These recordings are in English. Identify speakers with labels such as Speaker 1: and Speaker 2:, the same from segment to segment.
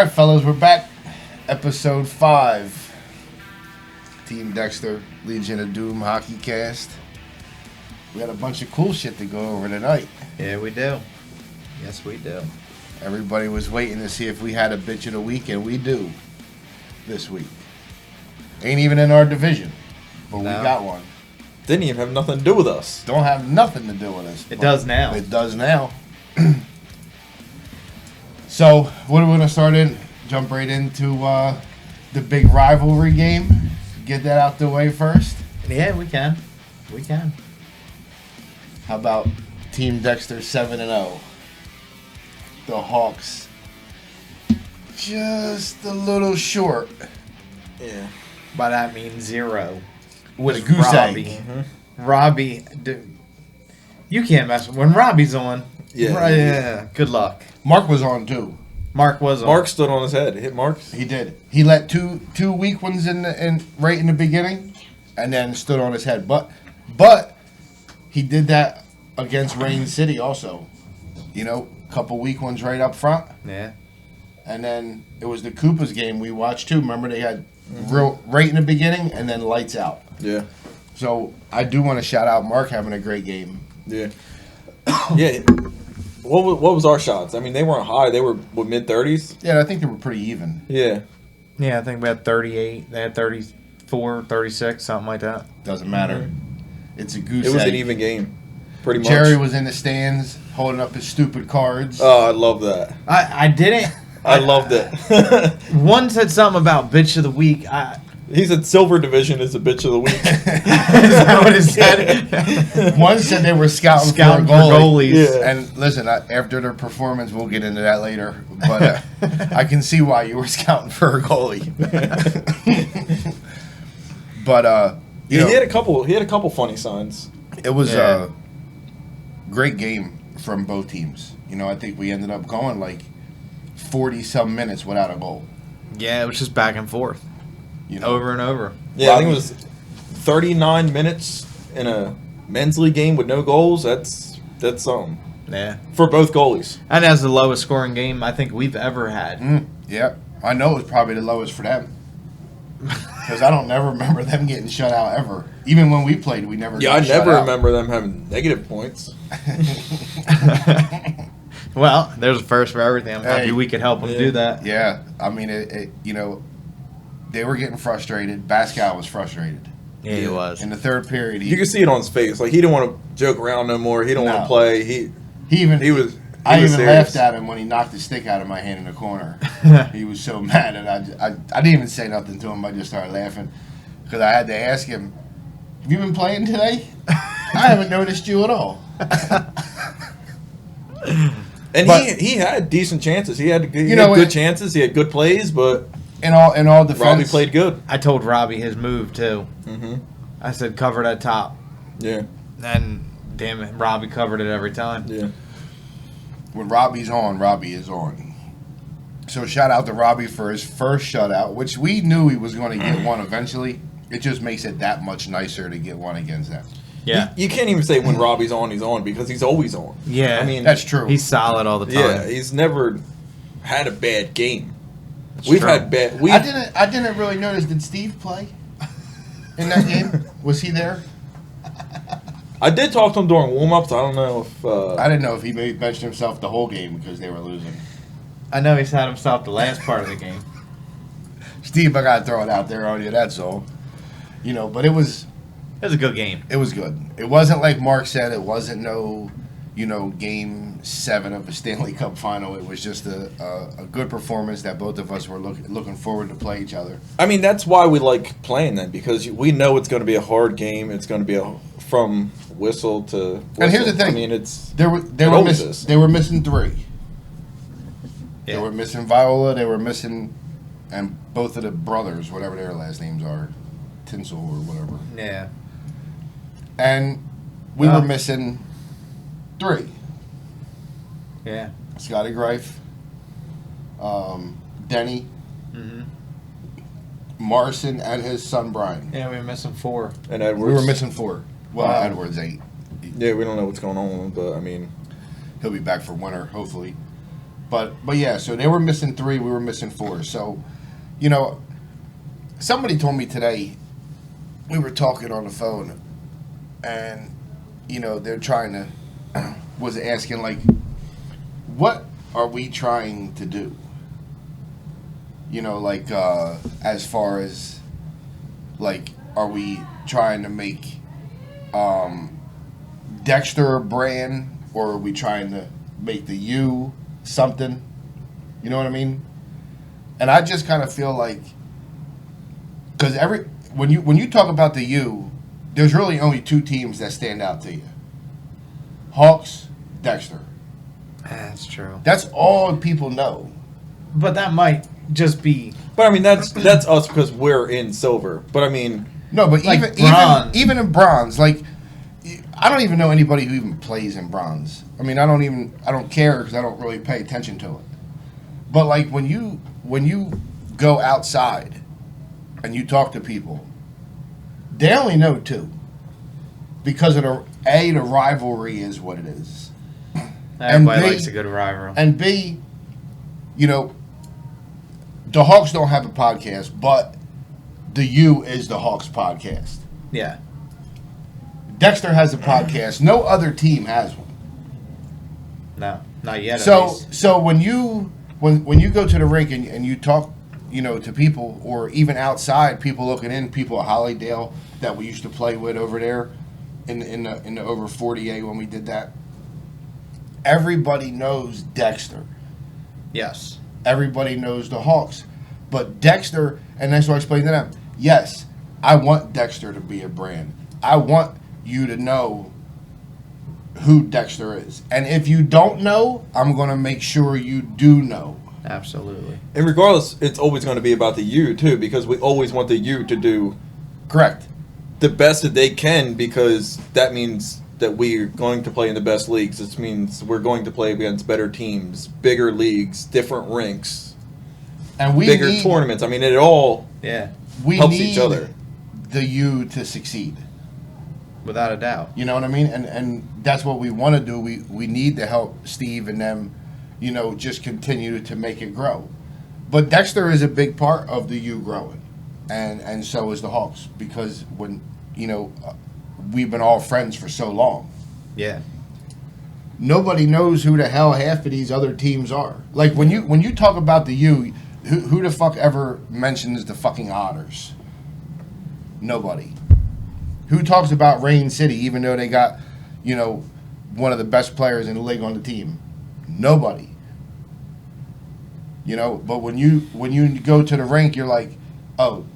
Speaker 1: right, fellas, we're back. Episode 5. Team Dexter, Legion of Doom, Hockeycast. We got a bunch of cool shit to go over tonight.
Speaker 2: Yeah, we do. Yes, we do.
Speaker 1: Everybody was waiting to see if we had a bitch of the week, and we do this week. Ain't even in our division, but we got one.
Speaker 3: Didn't even have nothing to do with us.
Speaker 1: Don't have nothing to do with us.
Speaker 2: It does now.
Speaker 1: It does now. So, what are we going to start in? Jump right into the big rivalry game. Get that out the way first.
Speaker 2: Yeah, we can. We can.
Speaker 1: How about Team Dexter 7-0? The Hawks just a little short.
Speaker 2: Yeah. By that means 0.
Speaker 1: With a goose
Speaker 2: Robbie.
Speaker 1: egg.
Speaker 2: Mm-hmm. Robbie, dude, you can't mess with when Robbie's on.
Speaker 3: Yeah.
Speaker 2: Yeah. Good luck.
Speaker 1: Mark was on too.
Speaker 2: Mark was on.
Speaker 3: Mark stood on his head. Hit Mark.
Speaker 1: He did. He let two weak ones right in the beginning, and then stood on his head. But he did that against Rain City also. You know, a couple weak ones right up front.
Speaker 2: Yeah.
Speaker 1: And then it was the Koopa's game we watched too. Remember they had right in the beginning and then lights out.
Speaker 3: Yeah.
Speaker 1: So I do want to shout out Mark having a great game.
Speaker 3: Yeah. Yeah. What was our shots? I mean, they weren't high. They were mid-30s.
Speaker 1: Yeah, I think they were pretty even.
Speaker 3: Yeah.
Speaker 2: Yeah, I think we had 38. They had 34, 36, something like that.
Speaker 1: Doesn't matter.
Speaker 3: Mm-hmm.
Speaker 1: It's a goose
Speaker 3: It was
Speaker 1: egg.
Speaker 3: an even game. Pretty much.
Speaker 1: Jerry was in the stands holding up his stupid cards.
Speaker 3: Oh, I love that.
Speaker 2: I didn't.
Speaker 3: I loved it.
Speaker 2: One said something about bitch of the week.
Speaker 3: He said Silver Division is the bitch of the week.
Speaker 2: Is that what it said?
Speaker 1: One said they were scouting for
Speaker 2: goalies.
Speaker 3: Yeah.
Speaker 1: And listen, after their performance, we'll get into that later. But I can see why you were scouting for a goalie. But you know,
Speaker 3: he had a couple funny signs.
Speaker 1: it was a great game from both teams. You know, I think we ended up going like 40-some minutes without a goal.
Speaker 2: Yeah, it was just back and forth.
Speaker 1: You know,
Speaker 2: Over and over.
Speaker 3: Yeah, I think it was 39 minutes in a men's league game with no goals. That's something.
Speaker 2: Yeah.
Speaker 3: For both goalies.
Speaker 2: And that's the lowest scoring game I think we've ever had.
Speaker 1: Yeah, I know it was probably the lowest for them. Because I don't never remember them getting shut out ever. Even when we played, we never.
Speaker 3: Yeah, I
Speaker 1: got shut
Speaker 3: never
Speaker 1: out.
Speaker 3: remember them having negative points.
Speaker 2: Well, there's a first for everything. I'm happy we could help them do that.
Speaker 1: Yeah, I mean, you know, they were getting frustrated. Pascal was frustrated.
Speaker 2: Yeah, he was.
Speaker 1: In the third period,
Speaker 3: You could see it on his face. Like, he didn't want to joke around no more. He didn't want to play.
Speaker 1: I even
Speaker 3: serious.
Speaker 1: laughed at him when he knocked the stick out of my hand in the corner. He was so mad, and I didn't even say nothing to him. I just started laughing because I had to ask him, "Have you been playing today? I haven't noticed you at all."
Speaker 3: And he had decent chances. He had good chances. He had good plays, but
Speaker 1: in all defense,
Speaker 3: Robbie played good.
Speaker 2: I told Robbie his move, too.
Speaker 3: Mm-hmm.
Speaker 2: I said, cover that top.
Speaker 3: Yeah.
Speaker 2: And, damn it, Robbie covered it every time.
Speaker 3: Yeah.
Speaker 1: When Robbie's on, Robbie is on. So shout out to Robbie for his first shutout, which we knew he was going to get one eventually. It just makes it that much nicer to get one against them.
Speaker 2: Yeah.
Speaker 3: You can't even say when Robbie's on, he's on, because he's always on.
Speaker 2: Yeah.
Speaker 3: I mean,
Speaker 1: that's true.
Speaker 2: He's solid all the time.
Speaker 3: Yeah, he's never had a bad game.
Speaker 2: That's
Speaker 3: We've
Speaker 2: true.
Speaker 3: had bad.
Speaker 1: I didn't really notice. Did Steve play in that game? Was he there?
Speaker 3: I did talk to him during warm-ups. I don't know if...
Speaker 1: I didn't know if he maybe benched himself the whole game because they were losing.
Speaker 2: I know he's had himself the last part of the game.
Speaker 1: Steve, I gotta throw it out there on you. That's all. You know, but it was
Speaker 2: a good game.
Speaker 1: It was good. It wasn't like Mark said. It wasn't no, game 7 of a Stanley Cup final. It was just a good performance that both of us were looking forward to play each other.
Speaker 3: I mean, that's why we like playing them, because we know it's going to be a hard game. It's going to be from whistle to whistle.
Speaker 1: And here's the thing.
Speaker 3: I mean,
Speaker 1: they were missing 3.
Speaker 2: Yeah.
Speaker 1: They were missing Viola. They were missing, and both of the brothers, whatever their last names are, Tinsel or whatever.
Speaker 2: Yeah.
Speaker 1: And we were missing 3.
Speaker 2: Yeah.
Speaker 1: Scotty Greif, Denny, Morrison, and his son Brian.
Speaker 2: Yeah, we were missing 4.
Speaker 3: And Edwards.
Speaker 1: We were missing 4. Well, Edwards 8.
Speaker 3: Yeah, we don't know what's going on, but I mean,
Speaker 1: He'll be back for winter, hopefully. But yeah, so they were missing 3, we were missing 4. So, you know, somebody told me today, we were talking on the phone, and, you know, they're trying to, was asking, like, what are we trying to do? You know, like, as far as, like, are we trying to make Dexter a brand, or are we trying to make the U something? You know what I mean? And I just kind of feel like, because when you talk about the U, there's really only 2 teams that stand out to you: Hawks, Dexter.
Speaker 2: That's true.
Speaker 1: That's all people know.
Speaker 2: But that might just be.
Speaker 3: But I mean, that's us because we're in silver. But I mean,
Speaker 1: No, but
Speaker 2: Like bronze.
Speaker 1: even in bronze, like, I don't even know anybody who even plays in bronze. I mean, I don't care because I don't really pay attention to it. But like when you go outside and you talk to people, they only know 2 because of the rivalry is what it is,
Speaker 2: Everybody
Speaker 1: B,
Speaker 2: likes a good rivalry.
Speaker 1: and B, you know, the Hawks don't have a podcast, but the U is the Hawks podcast.
Speaker 2: Yeah.
Speaker 1: Dexter has a podcast. No other team has one.
Speaker 2: No, not yet. At
Speaker 1: So
Speaker 2: least.
Speaker 1: so when you go to the rink and you talk, you know, to people, or even outside, people looking in, people at Hollydale that we used to play with over there in the over 40A when we did that. Everybody knows Dexter.
Speaker 2: Yes.
Speaker 1: Everybody knows the Hawks. But Dexter, and that's what I explained to them. Yes, I want Dexter to be a brand. I want you to know who Dexter is. And if you don't know, I'm going to make sure you do know.
Speaker 2: Absolutely.
Speaker 3: and regardless, it's always going to be about the U too, because we always want the U to do
Speaker 1: Correct.
Speaker 3: the best that they can, because that means that we're going to play in the best leagues. This means we're going to play against better teams, bigger leagues, different rinks,
Speaker 1: And we
Speaker 3: bigger
Speaker 1: need,
Speaker 3: tournaments. I mean, it all
Speaker 2: Yeah.
Speaker 1: we
Speaker 3: helps
Speaker 1: need
Speaker 3: each other.
Speaker 1: the U to succeed.
Speaker 2: Without a doubt.
Speaker 1: You know what I mean? And that's what we want to do. We need to help Steve and them, you know, just continue to make it grow. But Dexter is a big part of the U growing. And so is the Hawks. Because when, you know, we've been all friends for so long.
Speaker 2: Yeah.
Speaker 1: Nobody knows who the hell half of these other teams are. Like when you talk about the U, who the fuck ever mentions the fucking Otters? Nobody. Who talks about Rain City, even though they got, you know, one of the best players in the league on the team? Nobody. You know, but when you go to the rink, you're like, oh,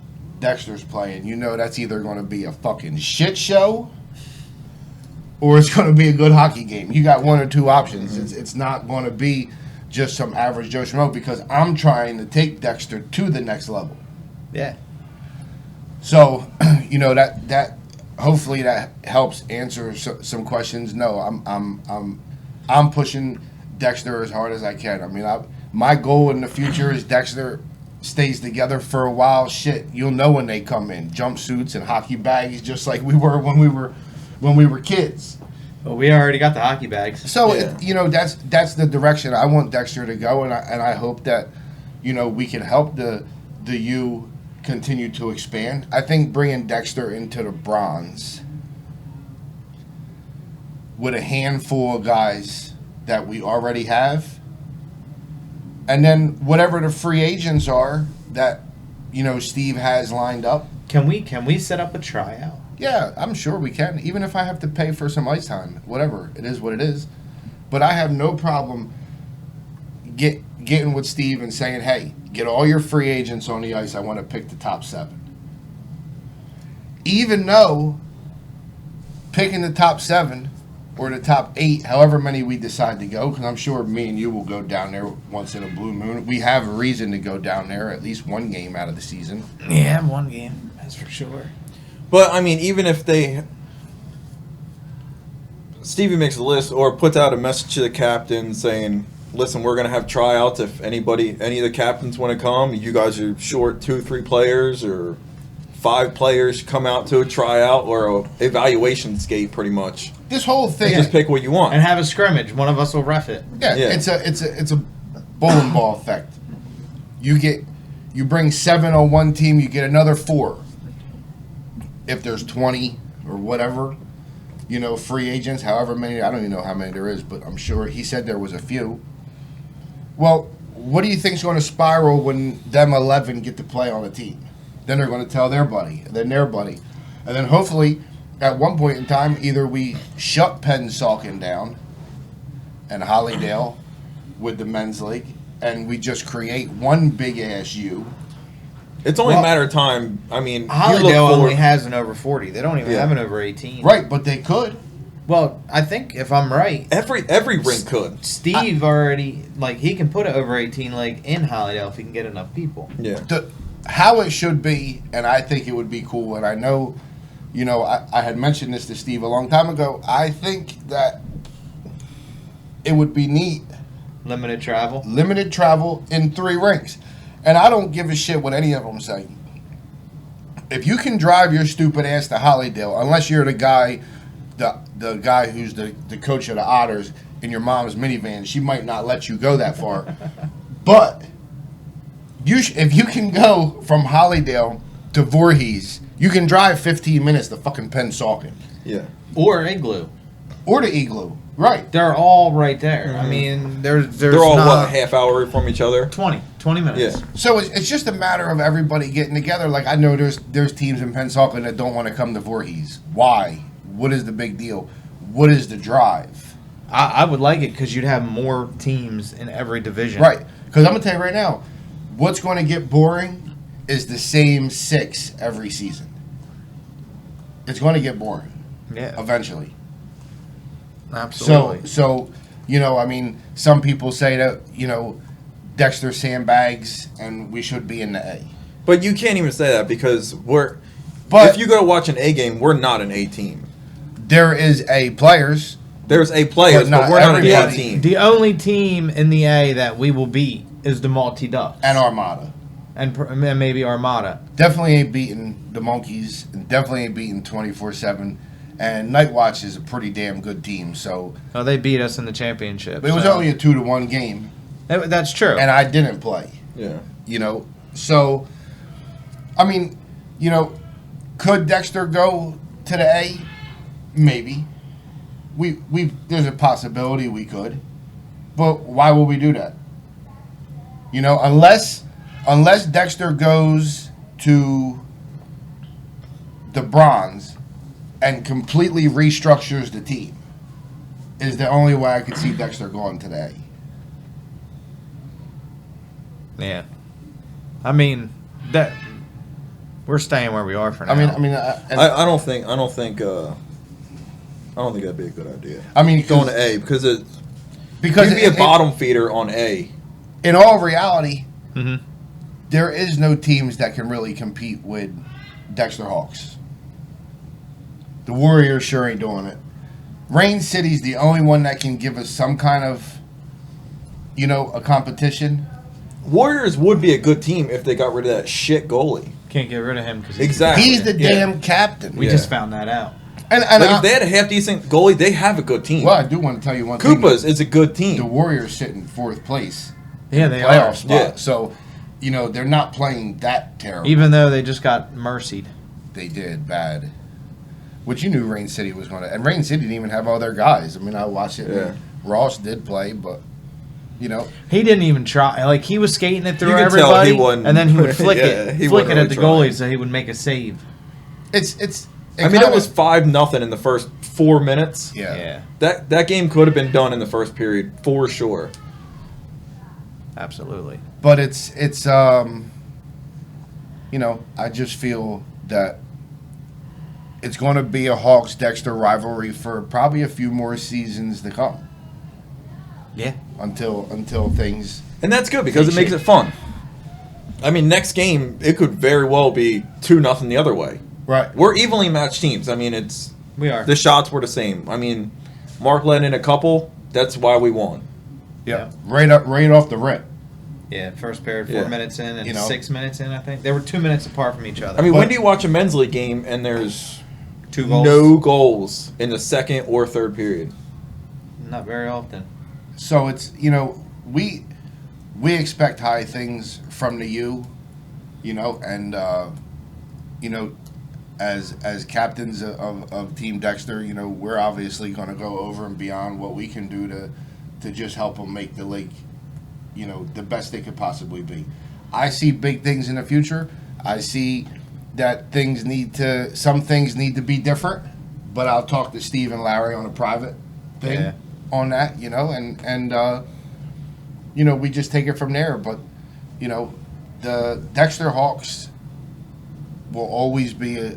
Speaker 1: Dexter's playing. You know that's either going to be a fucking shit show or it's going to be a good hockey game. You got 1 or 2 options. It's not going to be just some average Joe Schmo, because I'm trying to take Dexter to the next level.
Speaker 2: Yeah.
Speaker 1: So, you know, that hopefully that helps answer some questions. No, I'm pushing Dexter as hard as I can. I mean, my goal in the future is Dexter stays together for a while. Shit, you'll know when they come in jumpsuits and hockey bags, just like we were when we were kids.
Speaker 2: Well, we already got the hockey bags.
Speaker 1: So
Speaker 3: Yeah.
Speaker 1: you know, that's the direction I want Dexter to go, and I hope that, you know, we can help the U continue to expand. I think bringing Dexter into the bronze with a handful of guys that we already have, and then whatever the free agents are that, you know, Steve has lined up.
Speaker 2: Can we set up a tryout?
Speaker 1: Yeah, I'm sure we can. Even if I have to pay for some ice time, whatever, it is what it is. But I have no problem getting with Steve and saying, hey, get all your free agents on the ice. I want to pick the top 7. Even though picking the top 7 or the top 8, however many we decide to go, because I'm sure me and you will go down there once in a blue moon. We have a reason to go down there at least one game out of the season.
Speaker 2: Yeah, 1 game. That's for sure.
Speaker 3: But I mean, even if Stevie makes a list or puts out a message to the captain saying, listen, we're going to have tryouts. If any of the captains want to come, you guys are short 2-3 players or 5 players, come out to a tryout or a evaluation skate pretty much.
Speaker 1: This whole thing,
Speaker 3: Just pick what you want.
Speaker 2: And have a scrimmage. One of us will ref it.
Speaker 1: yeah,
Speaker 3: Yeah.
Speaker 1: it's a bowling ball effect. You bring 7 on one team, you get another 4. If there's 20 or whatever, free agents, however many, I don't even know how many there is, but I'm sure he said there was a few. Well, what do you think's going to spiral when them 11 get to play on a team? Then they're going to tell their buddy, and then their buddy. And then hopefully, at one point in time, either we shut Pennsauken down and Hollydale with the men's league, and we just create one big-ass U.
Speaker 3: It's only a matter of time. I mean,
Speaker 2: Hollydale only has an over 40. They don't even have an over 18.
Speaker 1: Right, but they could.
Speaker 2: Well, I think if I'm right,
Speaker 3: every rink could.
Speaker 2: Steve already he can put an over 18 in Hollydale if he can get enough people.
Speaker 3: Yeah.
Speaker 1: How it should be, and I think it would be cool, and I know, I had mentioned this to Steve a long time ago. I think that it would be neat.
Speaker 2: Limited travel?
Speaker 1: Limited travel in 3 rinks. And I don't give a shit what any of them say. If you can drive your stupid ass to Hollydale, unless you're the guy who's the coach of the Otters in your mom's minivan, she might not let you go that far. But if you can go from Hollydale to Voorhees, you can drive 15 minutes to fucking Pennsauken.
Speaker 3: Yeah.
Speaker 2: Or Igloo.
Speaker 1: Or the Igloo. Right.
Speaker 2: They're all right there.
Speaker 3: Mm-hmm.
Speaker 2: I mean, they're
Speaker 3: all, half hour from each other?
Speaker 2: 20 minutes.
Speaker 3: Yeah.
Speaker 1: So it's just a matter of everybody getting together. I know there's teams in Pennsauken that don't want to come to Voorhees. Why? What is the big deal? What is the drive?
Speaker 2: I would like it because you'd have more teams in every division.
Speaker 1: Right. Because I'm going to tell you right now, what's going to get boring is the same 6 every season. It's going to get boring.
Speaker 2: Yeah.
Speaker 1: Eventually.
Speaker 2: Absolutely.
Speaker 1: So some people say that, Dexter sandbags and we should be in the A.
Speaker 3: But you can't even say that because if you go to watch an A game, we're not an A team.
Speaker 1: There is A players.
Speaker 3: There's A players, but we're not an A team.
Speaker 2: The only team in the A that we will beat is the Malty Ducks.
Speaker 1: And Armada.
Speaker 2: And maybe Armada.
Speaker 1: Definitely ain't beating the Monkeys, and definitely ain't beating 24/7. And Night Watch is a pretty damn good team. So
Speaker 2: they beat us in the championship.
Speaker 1: But it was only a 2-1 game.
Speaker 2: That's true.
Speaker 1: And I didn't play.
Speaker 3: Yeah.
Speaker 1: So, could Dexter go to the A? Maybe. There's a possibility we could. But why would we do that? Unless Dexter goes to the bronze and completely restructures the team, is the only way I could see Dexter going today.
Speaker 2: Yeah. That we're staying where we are for now.
Speaker 3: I don't think that'd be a good idea. Going to A because you'd be a bottom feeder on A.
Speaker 1: In all reality,
Speaker 2: mm-hmm.
Speaker 1: there is no teams that can really compete with Dexter Hawks. The Warriors sure ain't doing it. Rain City's the only one that can give us some kind of, a competition.
Speaker 3: Warriors would be a good team if they got rid of that shit goalie.
Speaker 2: Can't get rid of him because
Speaker 3: exactly
Speaker 1: he's the damn captain.
Speaker 2: We just found that out.
Speaker 1: And
Speaker 3: if they had a half decent goalie, they have a good team.
Speaker 1: Well, I do want to tell you one thing.
Speaker 3: Koopa's is a good team.
Speaker 1: The Warriors sit in 4th place.
Speaker 2: Yeah, they
Speaker 1: playoff
Speaker 2: are.
Speaker 1: spot.
Speaker 3: Yeah.
Speaker 1: So, they're not playing that terrible.
Speaker 2: Even though they just got mercied.
Speaker 1: They did bad. Which you knew Rain City was going to. And Rain City didn't even have all their guys. I watched it.
Speaker 3: Yeah.
Speaker 1: Ross did play, but,
Speaker 2: He didn't even try. He was skating it through
Speaker 3: You could
Speaker 2: everybody,
Speaker 3: tell he wasn't-
Speaker 2: and then he would flick
Speaker 3: Yeah,
Speaker 2: it
Speaker 3: he
Speaker 2: at
Speaker 3: wasn't really
Speaker 2: the
Speaker 3: trying.
Speaker 2: goalie so he would make a save.
Speaker 1: it
Speaker 3: was 5-0 in the first 4 minutes.
Speaker 1: Yeah.
Speaker 3: That game could have been done in the first period for sure.
Speaker 2: Absolutely.
Speaker 1: But I just feel that it's going to be a Hawks-Dexter rivalry for probably a few more seasons to come.
Speaker 2: Yeah.
Speaker 1: Until things...
Speaker 3: And that's good because it makes it fun. Next game, it could very well be 2-0 the other way.
Speaker 1: Right.
Speaker 3: We're evenly matched teams.
Speaker 2: We are.
Speaker 3: The shots were the same. Mark let in a couple. That's why we won.
Speaker 1: Yeah. Right off the rip.
Speaker 2: Yeah, first period, 4 minutes in, and
Speaker 1: You know.
Speaker 2: 6 minutes in, I think. They were 2 minutes apart from each other.
Speaker 3: I mean, when do you watch a men's league game and there's
Speaker 2: 2 goals?
Speaker 3: no goals in the second or third period?
Speaker 2: Not very often.
Speaker 1: So it's, we we expect high things from the U, you know, and you know, as captains of Team Dexter, you know, we're obviously going to go over and beyond what we can do to just help them make the lake, you know, the best they could possibly be. I see big things in the future. I see that some things need to be different, but I'll talk to Steve and Larry on a private thing on that, you know, and you know, we just take it from there. But, you know, the Dexter Hawks will always be a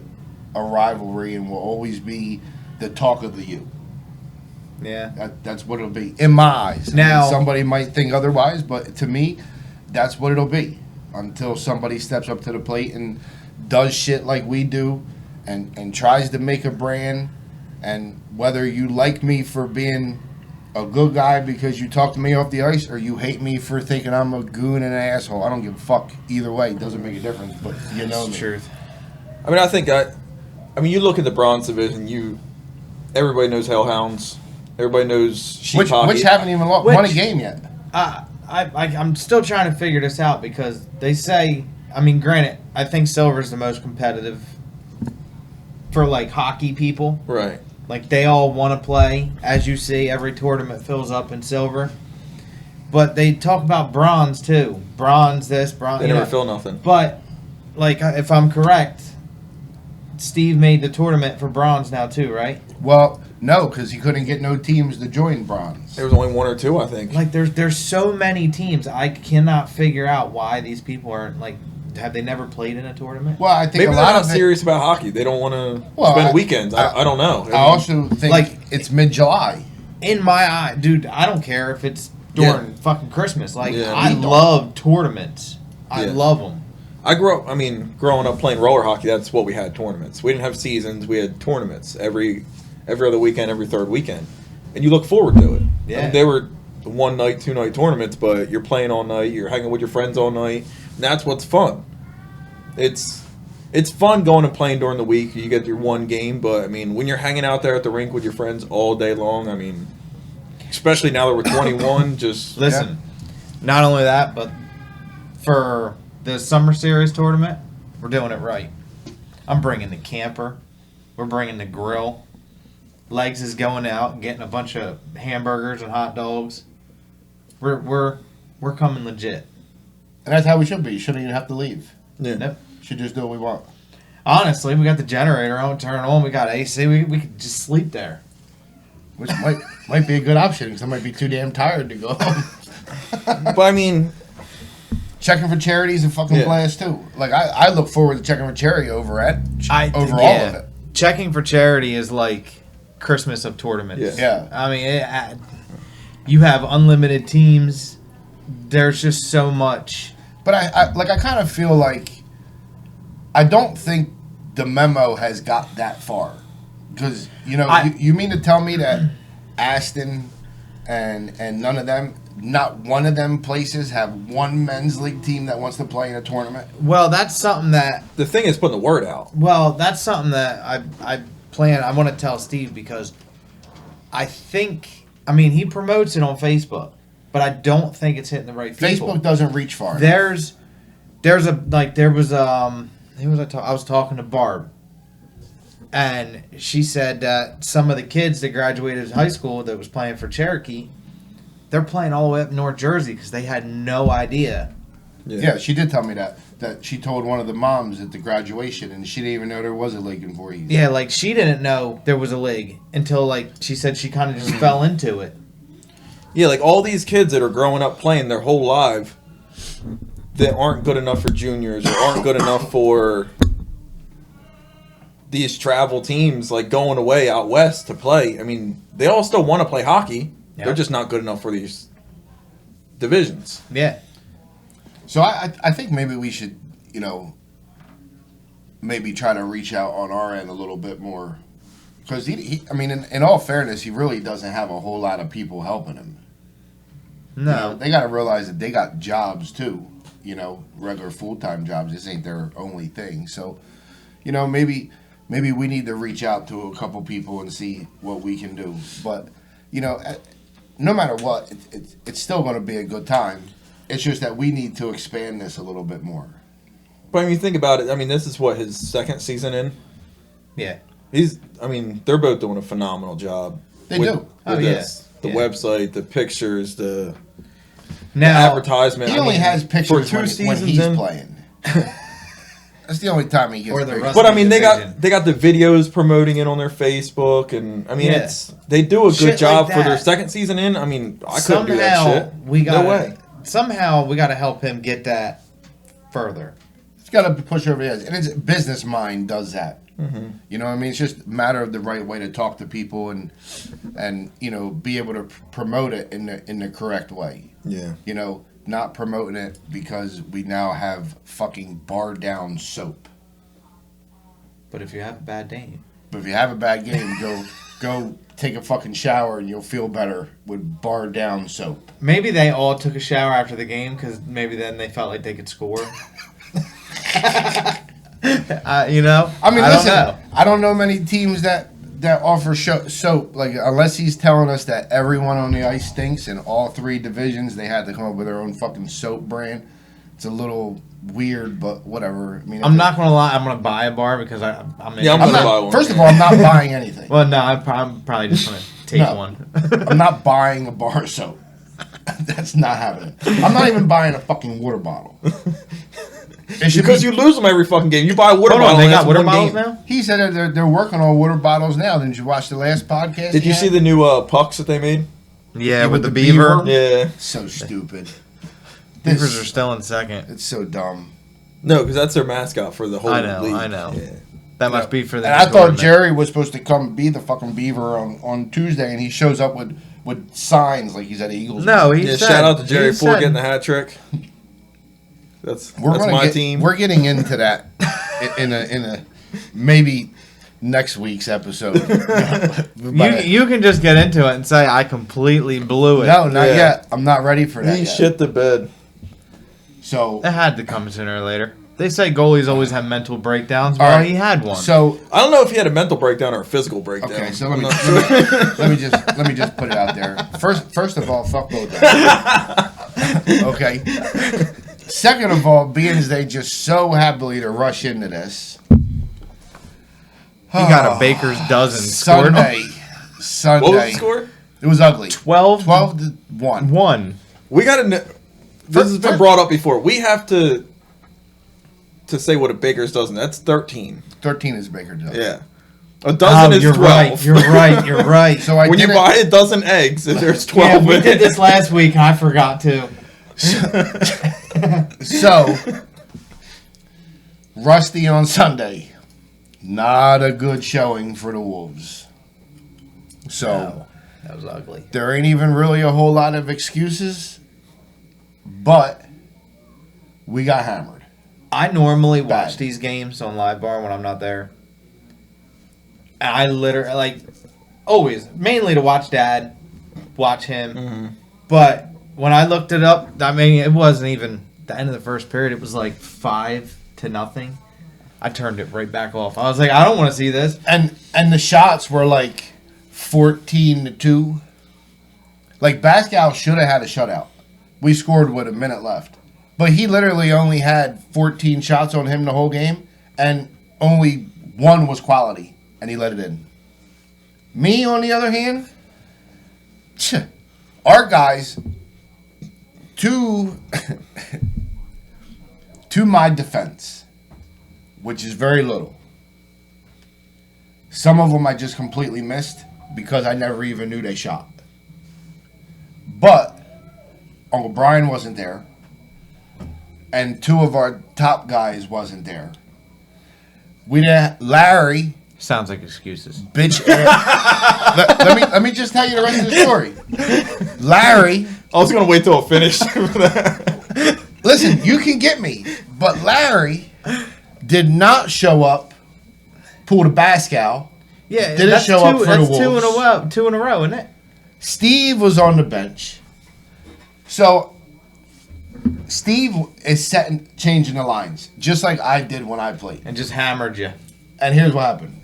Speaker 1: rivalry and will always be the talk of the U.
Speaker 2: Yeah.
Speaker 1: That's what it'll be, in my eyes.
Speaker 2: Now,
Speaker 1: somebody might think otherwise, but to me, that's what it'll be until somebody steps up to the plate and does shit like we do and tries to make a brand. And whether you like me for being a good guy because you talk to me off the ice or you hate me for thinking I'm a goon and an asshole, I don't give a fuck. Either way, it doesn't make a difference, but you know
Speaker 2: the
Speaker 1: me.
Speaker 2: truth.
Speaker 3: I mean, I mean, you look at the bronze division. Everybody knows Hellhounds. Everybody knows Sheep Hockey.
Speaker 1: Which haven't even won a game yet.
Speaker 2: I'm still trying to figure this out because they say, I mean, granted, I think Silver's the most competitive for, like, hockey people.
Speaker 3: Right.
Speaker 2: Like, they all want to play. As you see, every tournament fills up in Silver. But they talk about bronze, too. Bronze this, bronze...
Speaker 3: They never fill nothing.
Speaker 2: But, like, if I'm correct, Steve made the tournament for bronze now, too, right?
Speaker 1: Well, no, because he couldn't get no teams to join bronze.
Speaker 3: There was only one or two, I think.
Speaker 2: Like, there's so many teams. I cannot figure out why these people aren't, like... Have they never played in a tournament?
Speaker 1: Well, I think
Speaker 3: maybe
Speaker 1: a
Speaker 3: they're
Speaker 1: lot
Speaker 3: not
Speaker 1: of
Speaker 3: serious about hockey. They don't want to spend weekends. I don't know.
Speaker 1: I also think
Speaker 2: like,
Speaker 1: it's mid-July.
Speaker 2: In my eye, dude, I don't care if it's during fucking Christmas. Like, I
Speaker 1: don't.
Speaker 2: love tournaments. I love them.
Speaker 3: Growing up playing roller hockey, that's what we had, tournaments. We didn't have seasons. We had tournaments every other weekend, every third weekend. And you look forward to it.
Speaker 2: Yeah.
Speaker 3: I mean, they were one night, 2 night tournaments, but you're playing all night, you're hanging with your friends all night. And that's what's fun. It's fun going and playing during the week. You get your one game, but I mean, when you're hanging out there at the rink with your friends all day long, I mean, especially now that we're 21, just
Speaker 2: listen. Not only that, but for the Summer Series tournament, we're doing it right. I'm bringing the camper. We're bringing the grill. Legs is going out and getting a bunch of hamburgers and hot dogs. We're coming legit.
Speaker 1: And that's how we should be. You shouldn't even have to leave.
Speaker 3: Yeah.
Speaker 2: Nope.
Speaker 1: Should just do what we want.
Speaker 2: Honestly, we got the generator on, turn on. We got AC. We could just sleep there.
Speaker 1: Which might be a good option because I might be too damn tired to go home.
Speaker 3: But I mean,
Speaker 1: checking for charity is a fucking blast too. Like I look forward to checking for charity over all of it.
Speaker 2: Checking for charity is like Christmas of tournaments.
Speaker 1: Yeah.
Speaker 2: I mean, you have unlimited teams. There's just so much.
Speaker 1: But I kind of feel like I don't think the memo has got that far. Because, you know, you mean to tell me that Aston and none of them, not one of them places have one men's league team that wants to play in a tournament?
Speaker 2: Well, that's something that...
Speaker 3: the thing is putting the word out.
Speaker 2: Well, that's something that I want to tell Steve because I think... I mean, he promotes it on Facebook, but I don't think it's hitting the right people.
Speaker 1: Facebook doesn't reach far.
Speaker 2: I was talking to Barb, and she said that some of the kids that graduated high school that was playing for Cherokee, they're playing all the way up in North Jersey because they had no idea.
Speaker 1: Yeah, she did tell me that she told one of the moms at the graduation, and she didn't even know there was a league in Voorhees.
Speaker 2: Yeah, like she didn't know there was a league until like she said she kind of just fell into it.
Speaker 3: Yeah, like all these kids that are growing up playing their whole life that aren't good enough for juniors or aren't good enough for these travel teams, like going away out west to play. I mean, they all still want to play hockey. Yeah. They're just not good enough for these divisions.
Speaker 2: Yeah.
Speaker 1: So I think maybe we should, you know, maybe try to reach out on our end a little bit more. Because, he I mean, in all fairness, he really doesn't have a whole lot of people helping him.
Speaker 2: No.
Speaker 1: You know, they got to realize that they got jobs, too. You know, regular full-time jobs. This ain't their only thing. So, you know, maybe we need to reach out to a couple people and see what we can do. But, you know, no matter what, it's still going to be a good time. It's just that we need to expand this a little bit more.
Speaker 3: But I mean, think about it. I mean, this is what his second season in.
Speaker 2: Yeah.
Speaker 3: They're both doing a phenomenal job.
Speaker 1: They do.
Speaker 3: With
Speaker 2: yeah.
Speaker 3: this. The website, the pictures, the
Speaker 2: Now,
Speaker 3: advertisement.
Speaker 1: He only has pictures
Speaker 3: for two
Speaker 1: when
Speaker 3: seasons
Speaker 1: he's
Speaker 3: in.
Speaker 1: playing. That's the only time he gets
Speaker 2: Or the
Speaker 1: pictures.
Speaker 2: rest-
Speaker 3: But I mean, they
Speaker 2: Division.
Speaker 3: got the videos promoting it on their Facebook, and I mean,
Speaker 2: Yeah.
Speaker 3: they do a good
Speaker 2: Shit
Speaker 3: job
Speaker 2: like
Speaker 3: for their
Speaker 2: that.
Speaker 3: second season in. I mean, I couldn't do that shit. No way.
Speaker 2: Somehow we gotta help him get that further.
Speaker 1: It's got to push over the edge, and his business mind does that.
Speaker 3: Mm-hmm.
Speaker 1: You know what I mean? It's just a matter of the right way to talk to people and be able to promote it in the correct way.
Speaker 3: Yeah.
Speaker 1: Not promoting it because we now have fucking bar down soap.
Speaker 2: But if you have a bad day,
Speaker 1: But if you have a bad game, go take a fucking shower and you'll feel better with bar down soap.
Speaker 2: maybe they all took a shower after the game because maybe then they felt like they could score.
Speaker 1: I mean, listen, I don't know many teams that offer soap. Like, unless he's telling us that everyone on the ice stinks in all three divisions, they had to come up with their own fucking soap brand. It's a little weird, but whatever. I mean,
Speaker 2: I'm not gonna lie. I'm gonna buy a bar because I'm.
Speaker 3: Yeah, I'm
Speaker 1: I'm
Speaker 3: gonna buy
Speaker 1: not.
Speaker 3: one.
Speaker 1: First of all, I'm not buying anything.
Speaker 2: Well, no, I'm probably just gonna take
Speaker 1: No.
Speaker 2: one.
Speaker 1: I'm not buying a bar soap. That's not happening. I'm not even buying a fucking water bottle. It should
Speaker 3: Because
Speaker 1: be-
Speaker 3: you lose them every fucking game. You buy a water
Speaker 2: Hold
Speaker 3: bottle.
Speaker 2: on, they
Speaker 3: and
Speaker 2: got
Speaker 3: that's
Speaker 2: water
Speaker 3: one
Speaker 2: bottles
Speaker 3: game.
Speaker 2: now.
Speaker 1: He said that they're working on water bottles now. Didn't you watch the last podcast?
Speaker 3: Did you see the new pucks that they made?
Speaker 2: Yeah,
Speaker 1: with
Speaker 2: with
Speaker 1: the
Speaker 2: the beaver.
Speaker 1: beaver?
Speaker 3: Yeah.
Speaker 1: So stupid.
Speaker 2: Beavers are still in second.
Speaker 1: It's so dumb.
Speaker 3: No, because that's their mascot for the whole
Speaker 2: I know,
Speaker 3: league.
Speaker 2: I know.
Speaker 3: Yeah.
Speaker 2: That must be for the.
Speaker 1: And I thought
Speaker 2: tournament.
Speaker 1: Jerry was supposed to come be the fucking beaver on Tuesday, and he shows up with signs like he's at Eagles.
Speaker 2: No, he
Speaker 3: Yeah,
Speaker 2: said,
Speaker 3: shout out to Jerry
Speaker 2: he
Speaker 3: Ford
Speaker 2: said-
Speaker 3: getting the hat trick. That's
Speaker 1: gonna
Speaker 3: my
Speaker 1: get-
Speaker 3: team.
Speaker 1: We're getting into that in a maybe next week's episode.
Speaker 2: You can just get into it and say I completely blew it.
Speaker 1: No, not
Speaker 3: Yeah.
Speaker 1: yet. I'm not ready for that
Speaker 3: He
Speaker 1: yet.
Speaker 3: shit the bed.
Speaker 1: So
Speaker 2: It had to come sooner or later. They say goalies always have mental breakdowns.
Speaker 1: All
Speaker 2: Well,
Speaker 1: right.
Speaker 2: he had one.
Speaker 1: so
Speaker 3: I don't know if he had a mental breakdown or a physical breakdown.
Speaker 1: okay. So
Speaker 3: I'm
Speaker 1: let
Speaker 3: not sure.
Speaker 1: me just put it out there. First of all, fuck both of them. Okay. Second of all, being as they just so happily to rush into this.
Speaker 2: he got a baker's dozen. scored
Speaker 1: Sunday.
Speaker 3: What was the score?
Speaker 1: It was ugly.
Speaker 2: 12
Speaker 1: 12-1.
Speaker 2: 1.
Speaker 3: We got to. This has been brought up before. We have to say what a baker's dozen. That's 13.
Speaker 1: 13 is Baker dozen.
Speaker 3: Yeah. A dozen is
Speaker 2: you're
Speaker 3: 12.
Speaker 2: right. You're right. You're right.
Speaker 1: So I
Speaker 3: when you
Speaker 1: did
Speaker 3: buy a dozen eggs, there's 12
Speaker 2: yeah, we
Speaker 3: in
Speaker 2: did
Speaker 3: it.
Speaker 2: this last week. And I forgot to.
Speaker 1: So Rusty on Sunday. Not a good showing for the Wolves. So
Speaker 2: No, that was ugly.
Speaker 1: there ain't even really a whole lot of excuses, but we got hammered.
Speaker 2: I normally watch
Speaker 1: Bad.
Speaker 2: these games on Live Bar when I'm not there. And I literally, always, mainly to watch Dad, watch him.
Speaker 3: Mm-hmm.
Speaker 2: But when I looked it up, I mean, it wasn't even the end of the first period. It was like 5-0. I turned it right back off. I was like, I don't want to see this.
Speaker 1: And the shots were like 14-2. Like Pascal should have had a shutout. We scored with a minute left. But he literally only had 14 shots on him the whole game, and only one was quality, and he let it in. Me, on the other hand, our guys, to my defense, which is very little, some of them I just completely missed because I never even knew they shot. But Uncle Brian wasn't there, and two of our top guys wasn't there. We didn't. Larry,
Speaker 2: Sounds like excuses.
Speaker 1: bitch. let me just tell you the rest of the story. Larry,
Speaker 3: I was going to wait till I finished for that.
Speaker 1: listen, you can get me, but Larry did not show up. Pulled a Pascal.
Speaker 2: Yeah,
Speaker 1: Didn't
Speaker 2: that's
Speaker 1: show up for the
Speaker 2: that's
Speaker 1: Wolves.
Speaker 2: two in a row, isn't it?
Speaker 1: Steve was on the bench. So Steve is changing the lines, just like I did when I played.
Speaker 2: And just hammered you.
Speaker 1: And here's what happened.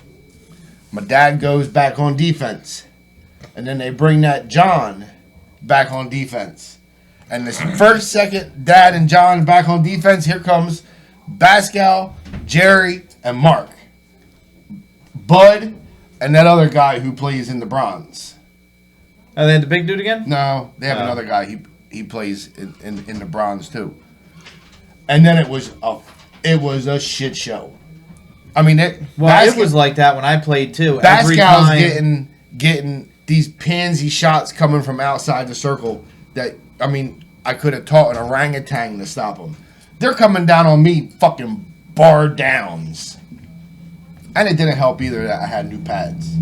Speaker 1: My dad goes back on defense. And then they bring that John back on defense. And this first, second, Dad and John back on defense. Here comes Pascal, Jerry, and Mark. Bud, and that other guy who plays in the bronze.
Speaker 2: Are they the big dude again?
Speaker 1: No, they have another guy. He plays in the bronze too. And then it was a shit show. I mean, it
Speaker 2: was like that when I played too.
Speaker 1: Pascal's getting these pansy shots coming from outside the circle that, I mean, I could have taught an orangutan to stop them. They're coming down on me fucking bar downs. And it didn't help either that I had new pads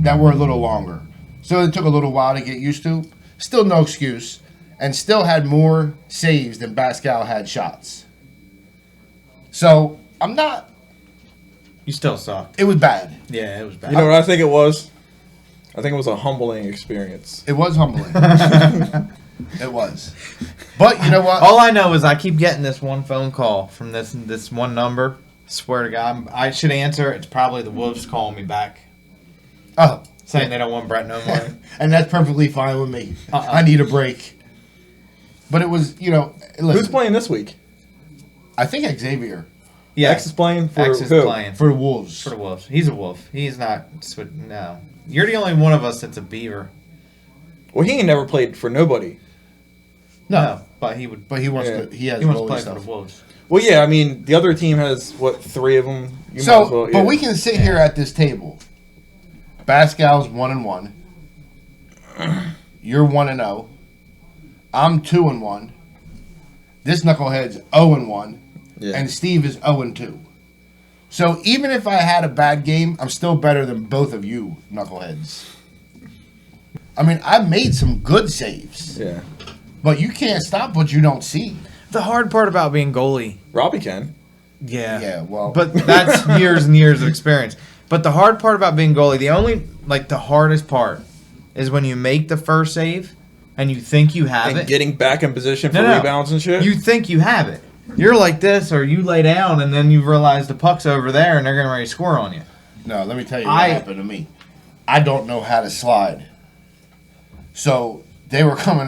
Speaker 1: that were a little longer. So it took a little while to get used to. Still no excuse. And still had more saves than Pascal had shots. So, I'm not...
Speaker 2: You still sucked.
Speaker 1: It was bad.
Speaker 2: Yeah, it was bad.
Speaker 3: You know what I think it was? I think it was a humbling experience.
Speaker 1: It was humbling. It was. But you know what?
Speaker 2: All I know is I keep getting this one phone call from this one number. Swear to God, I should answer. It's probably the Wolves calling me back.
Speaker 1: Oh.
Speaker 2: Saying they don't want Brett no more.
Speaker 1: And that's perfectly fine with me. I need a break. But it was, listen,
Speaker 3: Who's playing this week?
Speaker 1: I think Xavier.
Speaker 2: Yeah,
Speaker 3: X is playing for
Speaker 2: X is
Speaker 3: who?
Speaker 2: playing
Speaker 1: For the Wolves.
Speaker 2: for the Wolves. He's a Wolf. He's not. No, you're the only one of us that's a Beaver.
Speaker 3: Well, he ain't never played for nobody.
Speaker 2: No, but he would.
Speaker 1: But he wants
Speaker 3: Yeah.
Speaker 1: to. He has
Speaker 2: He wants to
Speaker 1: goalie
Speaker 2: play
Speaker 1: stuff.
Speaker 2: for the Wolves.
Speaker 3: Well, yeah, I mean, the other team has, 3 of them? You might as
Speaker 1: So,
Speaker 3: well,
Speaker 1: but we can sit here at this table. Pascal's 1-1. You're 1-0. I'm 2-1. This knucklehead's 0-1.
Speaker 3: Yeah.
Speaker 1: And Steve is 0-2. So even if I had a bad game, I'm still better than both of you knuckleheads. I mean, I made some good saves.
Speaker 3: Yeah.
Speaker 1: But you can't stop what you don't see.
Speaker 2: The hard part about being goalie.
Speaker 3: Robbie can.
Speaker 1: Yeah, well.
Speaker 2: But that's years and years of experience. But the hard part about being goalie, the hardest part is when you make the first save and you think you have
Speaker 3: And
Speaker 2: it.
Speaker 3: getting back in position for
Speaker 2: No.
Speaker 3: rebounds and shit.
Speaker 2: You think you have it. You're like this, or you lay down, and then you realize the puck's over there, and they're getting ready to score on you.
Speaker 1: No, let me tell you what happened to me. I don't know how to slide. So they were coming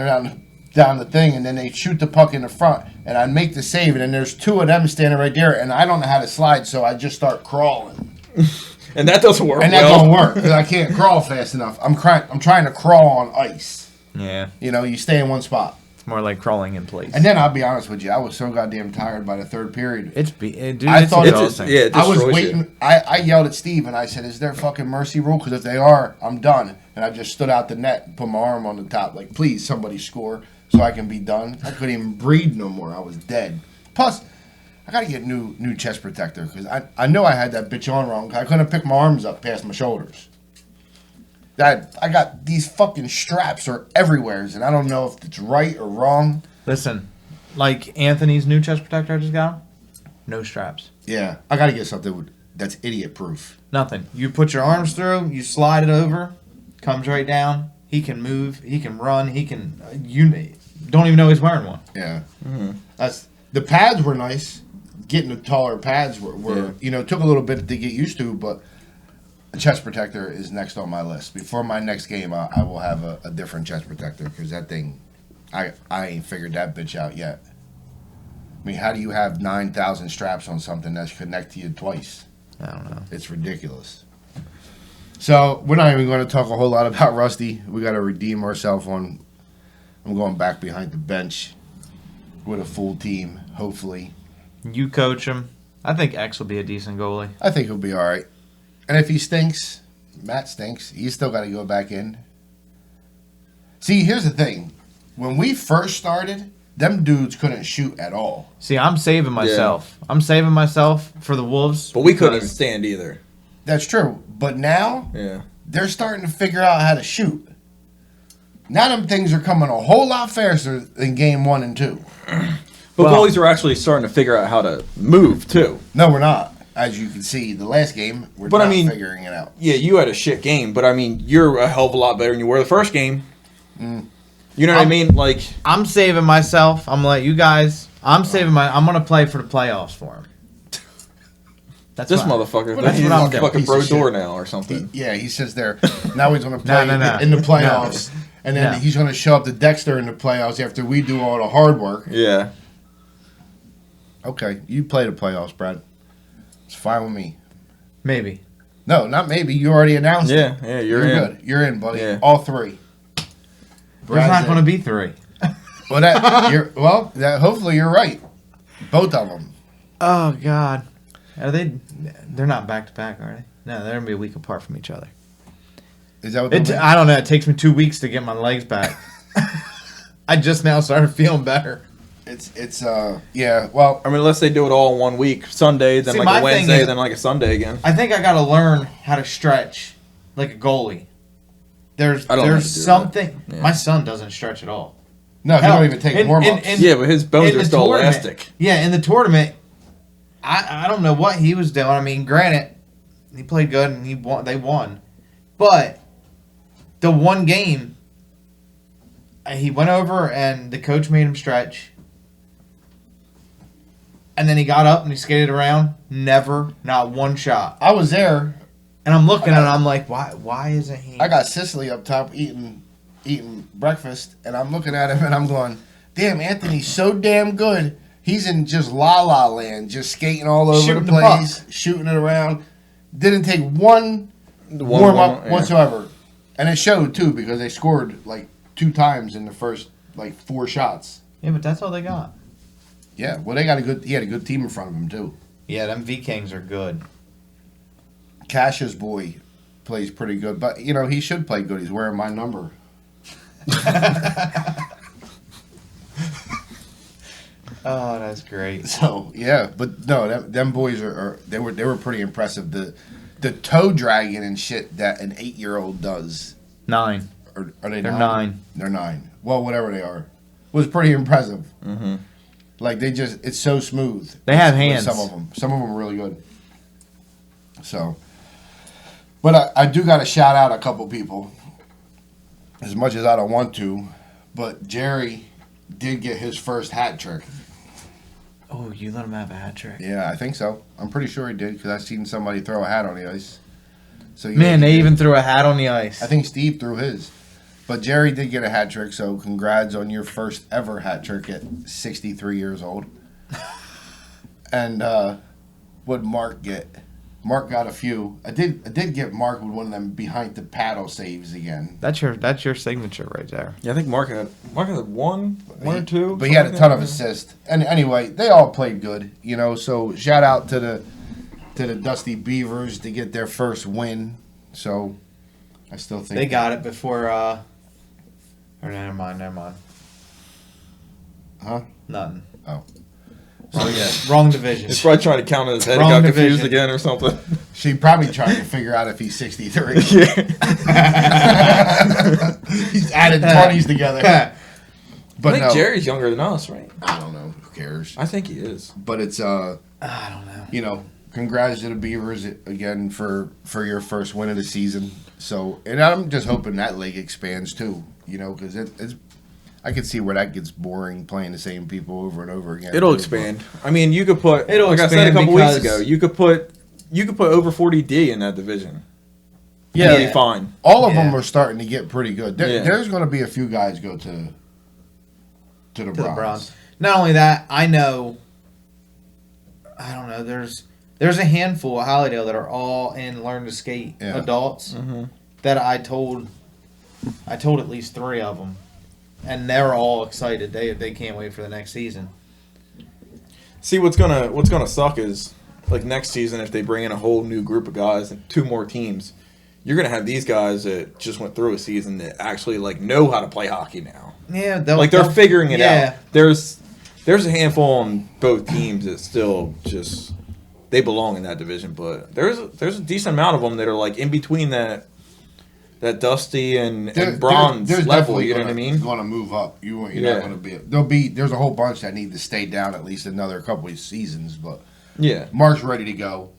Speaker 1: down the thing, and then they shoot the puck in the front, and I make the save, and then there's 2 of them standing right there, and I don't know how to slide, so I just start crawling.
Speaker 3: And that doesn't work.
Speaker 1: And that don't work, because I can't crawl fast enough. I'm trying to crawl on ice.
Speaker 2: Yeah.
Speaker 1: You stay in one spot.
Speaker 2: It's more like crawling in place.
Speaker 1: And then I'll be honest with you, I was so goddamn tired by the third period.
Speaker 2: I
Speaker 1: thought it just-
Speaker 2: exhausting.
Speaker 1: I was waiting. I yelled at Steve and I said, "Is there a fucking mercy rule? Because if they are, I'm done." And I just stood out the net and put my arm on the top, like, "Please, somebody score so I can be done." I couldn't even breathe no more. I was dead. Plus, I got to get new chest protector because I know I had that bitch on wrong. I couldn't pick my arms up past my shoulders. I got these fucking straps are everywhere, and I don't know if it's right or wrong.
Speaker 2: Listen, like Anthony's new chest protector I just got, no straps.
Speaker 1: Yeah, I got to get something that's idiot proof.
Speaker 2: Nothing. You put your arms through, you slide it over, comes right down. He can move, he can run, he can. You don't even know he's wearing one.
Speaker 1: Yeah, the pads were nice. Getting the taller pads were took a little bit to get used to, but a chest protector is next on my list. Before my next game, I will have a different chest protector because that thing, I ain't figured that bitch out yet. I mean, how do you have 9,000 straps on something that's connect to you twice?
Speaker 2: I don't know.
Speaker 1: It's ridiculous. So we're not even going to talk a whole lot about Rusty. We got to redeem ourselves on. I'm going back behind the bench with a full team, hopefully.
Speaker 2: You coach him. I think X will be a decent goalie.
Speaker 1: I think he'll be all right. And if he stinks, Matt stinks. He's still got to go back in. See, here's the thing. When we first started, them dudes couldn't shoot at all.
Speaker 2: See, I'm saving myself. I'm saving myself for the Wolves.
Speaker 3: But we couldn't even
Speaker 2: because-
Speaker 3: stand either.
Speaker 1: That's true. But now,
Speaker 3: Yeah.
Speaker 1: they're starting to figure out how to shoot. Now them things are coming a whole lot faster than game 1 and 2.
Speaker 3: But
Speaker 2: Well-
Speaker 3: goalies are actually starting to figure out how to move, too.
Speaker 1: No, we're not. As you can see, the last game, we're
Speaker 3: But
Speaker 1: not
Speaker 3: I mean-
Speaker 1: figuring it out.
Speaker 3: Yeah, you had a shit game, but I mean, you're a hell of a lot better than you were the first game. You know what I mean? Like,
Speaker 2: I'm saving myself. I'm like you guys. I'm gonna play for the playoffs for him. That's
Speaker 3: this
Speaker 2: what-
Speaker 3: motherfucker,
Speaker 2: That's
Speaker 3: he's
Speaker 2: what I'm
Speaker 3: a
Speaker 2: doing.
Speaker 3: fucking
Speaker 1: Piece
Speaker 3: bro
Speaker 1: of shit.
Speaker 3: door now or something.
Speaker 1: Yeah, he says there. Now he's going to play
Speaker 2: No.
Speaker 1: in the playoffs And then
Speaker 2: No.
Speaker 1: he's going to show up to Dexter in the playoffs after we do all the hard work.
Speaker 3: Yeah.
Speaker 1: Okay, you play the playoffs, Brad. It's fine with me.
Speaker 2: Maybe.
Speaker 1: No, not maybe. You already announced it.
Speaker 3: Yeah, you're in.
Speaker 1: Good. You're in, buddy.
Speaker 3: Yeah.
Speaker 1: All three.
Speaker 2: There's not going to be 3.
Speaker 1: Hopefully you're right. Both of them.
Speaker 2: Oh, God. Are they? They're not back to back, are they? No, they're going to be a week apart from each other.
Speaker 1: Is that what they're doing?
Speaker 2: I don't know. It takes me 2 weeks to get my legs back. I just now started feeling better.
Speaker 1: Well,
Speaker 3: I mean, unless they do it all in 1 week, Sunday, then
Speaker 2: See,
Speaker 3: like
Speaker 2: my
Speaker 3: a
Speaker 2: thing
Speaker 3: Wednesday,
Speaker 2: is-
Speaker 3: then like a Sunday again.
Speaker 2: I think I got to learn how to stretch like a goalie. There's
Speaker 3: I don't know how to do
Speaker 2: something.
Speaker 3: that. Yeah.
Speaker 2: My son doesn't stretch at all.
Speaker 1: no, you
Speaker 2: Hell,
Speaker 1: don't even take
Speaker 2: in-
Speaker 1: warm-ups.
Speaker 2: in-
Speaker 3: Yeah, but his bones
Speaker 2: in
Speaker 3: are
Speaker 2: the
Speaker 3: still
Speaker 2: tournament-
Speaker 3: elastic.
Speaker 2: Yeah, in the tournament, I don't know what he was doing. I mean, granted, he played good and he won. They won, but the one game, he went over and the coach made him stretch, and then he got up and he skated around. Never, not one shot.
Speaker 1: I was there.
Speaker 2: And I'm looking at it, I'm like, why isn't he?
Speaker 1: I got Sicily up top eating breakfast, and I'm looking at him and I'm going, damn, Anthony's so damn good. He's in just la-la land, just skating all over
Speaker 2: Shooting
Speaker 1: the
Speaker 2: the
Speaker 1: place, shooting it around. Didn't take one warm-up
Speaker 3: yeah.
Speaker 1: whatsoever. And it showed, too, because they scored, like, 2 times in the first, like, 4 shots.
Speaker 2: Yeah, but that's all they got.
Speaker 1: Yeah, well, he had a good team in front of him, too.
Speaker 2: Yeah, them Vikings are good.
Speaker 1: Cash's boy plays pretty good, but, you know, he should play good. He's wearing my number.
Speaker 2: Oh, that's great.
Speaker 1: So yeah, but no, them boys they were pretty impressive. The toe dragging and shit that an 8-year-old does.
Speaker 2: 9.
Speaker 1: Or are they?
Speaker 2: They're
Speaker 1: 9?
Speaker 2: 9.
Speaker 1: They're 9. Well, whatever they are, was pretty impressive.
Speaker 3: Mm-hmm.
Speaker 1: Like it's so smooth.
Speaker 2: They have
Speaker 1: With
Speaker 2: hands.
Speaker 1: Some of them are really good. So, but I do got to shout out a couple people. As much as I don't want to, but Jerry did get his first hat trick.
Speaker 2: Oh, you let him have a hat trick.
Speaker 1: Yeah, I think so. I'm pretty sure he did because I seen somebody throw a hat on the ice. So yeah,
Speaker 2: Man,
Speaker 1: he
Speaker 2: they
Speaker 1: did.
Speaker 2: even threw a hat on the ice.
Speaker 1: I think Steve threw his, but Jerry did get a hat trick. So congrats on your first ever hat trick at 63 years old. And what'd Mark get? Mark got a few. I did get Mark with one of them behind the paddle saves again.
Speaker 2: That's your signature right there.
Speaker 3: Yeah, I think Mark had one or two.
Speaker 1: But he had a
Speaker 3: something
Speaker 1: ton
Speaker 3: like
Speaker 1: of
Speaker 3: that.
Speaker 1: assists. And anyway, they all played good, you know. So shout out to the Dusty Beavers to get their first win. So I still think
Speaker 2: They got it before. Or never mind.
Speaker 1: Huh?
Speaker 2: Nothing.
Speaker 1: Oh.
Speaker 2: Wrong division.
Speaker 3: He's probably trying to count in his head. He
Speaker 2: Wrong
Speaker 3: got confused
Speaker 2: division.
Speaker 3: again or something.
Speaker 1: She probably trying to figure out if he's 63. He's added 20s together.
Speaker 3: I
Speaker 1: But
Speaker 3: think
Speaker 1: no,
Speaker 3: Jerry's younger than us, right?
Speaker 1: I don't know. Who cares?
Speaker 3: I think he is.
Speaker 1: But it's
Speaker 2: I don't know.
Speaker 1: you know, congrats to the Beavers again for your first win of the season. So, and I'm just hoping that league expands too. You know, because it's I can see where that gets boring playing the same people over and over again.
Speaker 3: It'll
Speaker 1: too,
Speaker 3: expand. I mean, you could put.
Speaker 2: It'll
Speaker 3: like I said a
Speaker 2: expand
Speaker 3: couple weeks
Speaker 2: because-
Speaker 3: ago, you could put over 40D in that division.
Speaker 2: Yeah.
Speaker 3: It'd be fine.
Speaker 1: but all of them
Speaker 2: Yeah.
Speaker 1: are starting to get pretty good.
Speaker 3: Yeah.
Speaker 1: There's going to be a few guys go to the
Speaker 2: To
Speaker 1: Bronx.
Speaker 2: the Bronx. Not only that, I know. I don't know. There's a handful of Hollydale that are all in Learn to Skate
Speaker 1: Yeah.
Speaker 2: adults
Speaker 3: Mm-hmm.
Speaker 2: that I told at least 3 of them, and they're all excited. They can't wait for the next season.
Speaker 3: See, what's gonna suck is like next season if they bring in a whole new group of guys and 2 more teams, you're gonna have these guys that just went through a season that actually like know how to play hockey now.
Speaker 2: Yeah,
Speaker 3: They're figuring it
Speaker 2: yeah.
Speaker 3: out. There's a handful on both teams that still just they belong in that division, but there's a decent amount of them that are like in between that Dusty and bronze
Speaker 1: there's
Speaker 3: level.
Speaker 1: definitely
Speaker 3: You know what I mean?
Speaker 1: Going to move up. You're
Speaker 3: Yeah.
Speaker 1: not going to there's a whole bunch that need to stay down at least another couple of seasons, but
Speaker 3: Yeah.
Speaker 1: Mark's ready to go.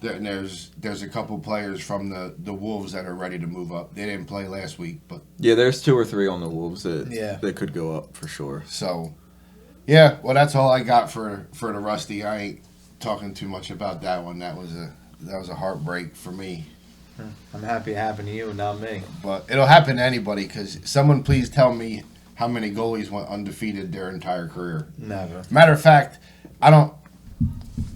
Speaker 1: And there's a couple players from the Wolves that are ready to move up. They didn't play last week, but
Speaker 3: Yeah, there's 2 or 3 on the Wolves
Speaker 2: Yeah.
Speaker 3: that could go up for sure.
Speaker 1: so yeah. Well, that's all I got for the Rusty. I ain't talking too much about that one. That was a heartbreak for me.
Speaker 2: I'm happy it happened to you and not me.
Speaker 1: But it'll happen to anybody because someone please tell me how many goalies went undefeated their entire career.
Speaker 2: Never.
Speaker 1: Matter of fact, I don't.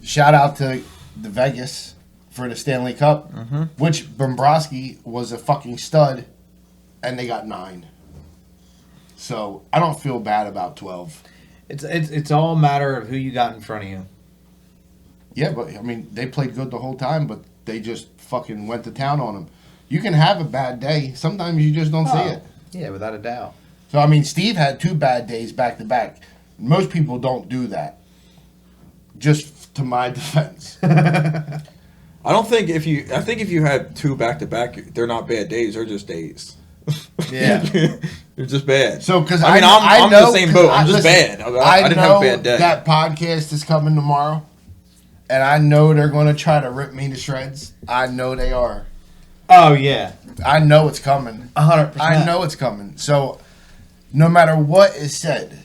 Speaker 1: Shout out to the Vegas for the Stanley Cup, which Bobrovsky was a fucking stud, and they got 9. So I don't feel bad about 12.
Speaker 2: It's all a matter of who you got in front of you.
Speaker 1: Yeah, but I mean they played good the whole time, but they just fucking went to town on them. You can have a bad day. Sometimes you just don't see it.
Speaker 2: Yeah, without a doubt.
Speaker 1: So I mean, Steve had 2 bad days back to back. Most people don't do that. Just to my defense.
Speaker 3: I think if you had 2 back to back, they're not bad days. They're just days.
Speaker 1: Yeah.
Speaker 3: They're just bad.
Speaker 1: So because
Speaker 3: I'm in the same boat. I'm just bad. I didn't have a bad day.
Speaker 1: That podcast is coming tomorrow, and I know they're going to try to rip me to shreds. I know they are.
Speaker 2: Oh yeah,
Speaker 1: I know it's coming.
Speaker 2: 100%.
Speaker 1: I know it's coming. So no matter what is said,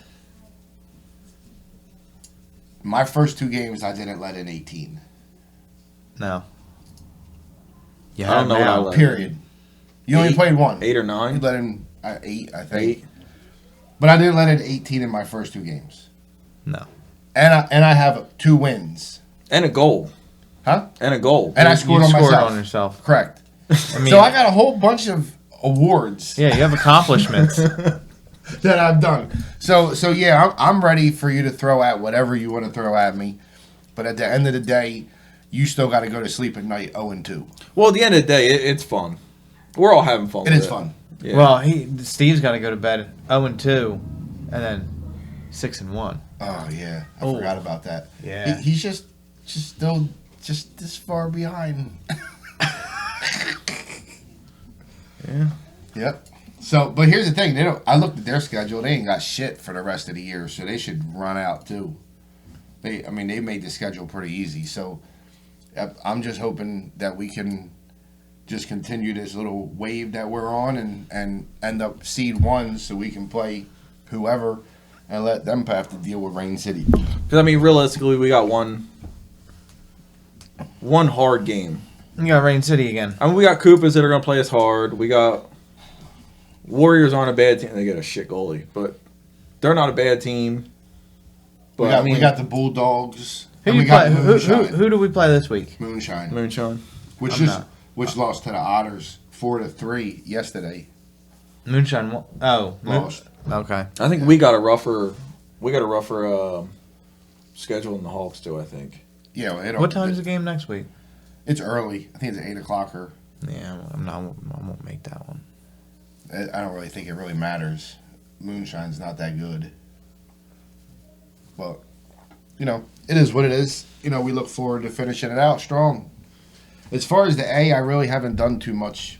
Speaker 1: my first 2 games I didn't let in 18.
Speaker 2: No.
Speaker 3: I don't know what I let.
Speaker 1: Period. You only played 1.
Speaker 3: 8 or
Speaker 1: You
Speaker 3: 9.
Speaker 1: let in 8, I think.
Speaker 3: 8.
Speaker 1: But I didn't let in 18 in my first 2 games.
Speaker 2: No.
Speaker 1: And I have 2 wins.
Speaker 3: And a goal.
Speaker 1: Huh?
Speaker 3: And a goal.
Speaker 1: And I scored
Speaker 2: you
Speaker 1: on
Speaker 2: scored
Speaker 1: myself.
Speaker 2: on yourself.
Speaker 1: Correct.
Speaker 2: I mean,
Speaker 1: So I got a whole bunch of awards
Speaker 2: yeah, you have accomplishments.
Speaker 1: that I've done. So yeah, I'm ready for you to throw at whatever you want to throw at me. But at the end of the day, you still got to go to sleep at night 0-2.
Speaker 3: Well, at the end of the day, it's fun. We're all having fun.
Speaker 1: It
Speaker 3: with
Speaker 1: is fun.
Speaker 3: Yeah.
Speaker 2: Well, Steve's got to go to bed 0-2, and then 6-1.
Speaker 1: Oh yeah, I
Speaker 2: Oh.
Speaker 1: forgot about that.
Speaker 2: Yeah.
Speaker 1: He's just still just this far behind.
Speaker 3: Yeah.
Speaker 1: Yep. So, but here's the thing: I looked at their schedule. They ain't got shit for the rest of the year, so they should run out too. They made the schedule pretty easy. So, I'm just hoping that we can just continue this little wave that we're on and end up seed 1, so we can play whoever and let them have to deal with Rain City.
Speaker 3: Because, I mean, realistically, we got one hard game.
Speaker 2: You got Rain City again.
Speaker 3: I mean, we got Koopas that are going to play us hard. We got Warriors aren't a bad team. They got a shit goalie, but they're not a bad team. But
Speaker 1: we got the Bulldogs.
Speaker 2: Who,
Speaker 1: and
Speaker 2: you
Speaker 1: we got
Speaker 2: play,
Speaker 1: Moonshine.
Speaker 2: who do we play this week?
Speaker 1: Moonshine.
Speaker 3: Moonshine.
Speaker 1: Which lost to the Otters 4-3 yesterday.
Speaker 2: Moonshine.
Speaker 1: Lost.
Speaker 2: Okay.
Speaker 3: I think we got a rougher schedule than the Hawks do, I think.
Speaker 1: Yeah.
Speaker 2: What time is the game next week?
Speaker 1: It's early. I think it's 8 o'clock.
Speaker 2: Yeah, I won't make that one.
Speaker 1: I don't really think it really matters. Moonshine's not that good. But, it is what it is. We look forward to finishing it out strong. As far as the A, I really haven't done too much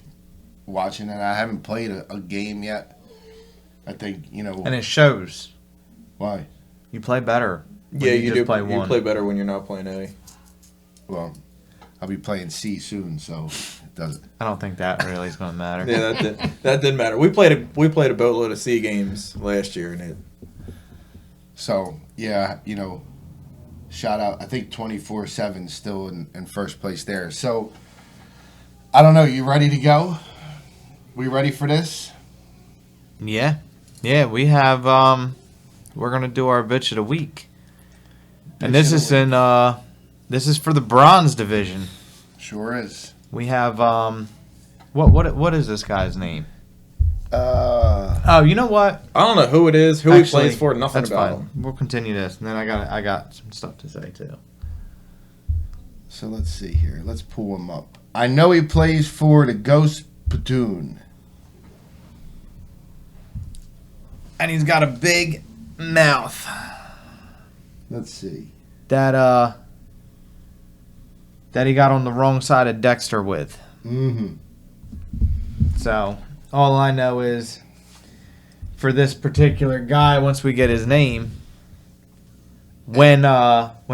Speaker 1: watching it. I haven't played a game yet. I think,
Speaker 2: And it shows.
Speaker 1: Why?
Speaker 2: You play better. when
Speaker 3: Yeah, you
Speaker 2: just
Speaker 3: do.
Speaker 2: Play
Speaker 3: You
Speaker 2: one.
Speaker 3: play better when you're not playing A.
Speaker 1: Well, I'll be playing C soon, so it doesn't.
Speaker 2: I don't think that really is going to matter.
Speaker 3: Yeah, that didn't matter. We played a boatload of C games last year, and it.
Speaker 1: So, yeah, shout out. I think 24/7 still in first place there. So, I don't know. You ready to go? We ready for this?
Speaker 2: Yeah. Yeah, we have we're going to do our bitch of the week. And this is this is for the bronze division.
Speaker 1: Sure is.
Speaker 2: We have what is this guy's name? Oh, you know what?
Speaker 3: I don't know who it is, who he plays for, nothing
Speaker 2: that's
Speaker 3: about
Speaker 2: fine.
Speaker 3: him.
Speaker 2: We'll continue this, and then I got some stuff to say too.
Speaker 1: So let's see here. Let's pull him up. I know he plays for the Ghost Platoon.
Speaker 2: And he's got a big mouth.
Speaker 1: Let's see.
Speaker 2: That he got on the wrong side of Dexter with.
Speaker 1: Mm-hmm.
Speaker 2: So all I know is for this particular guy, once we get his name, when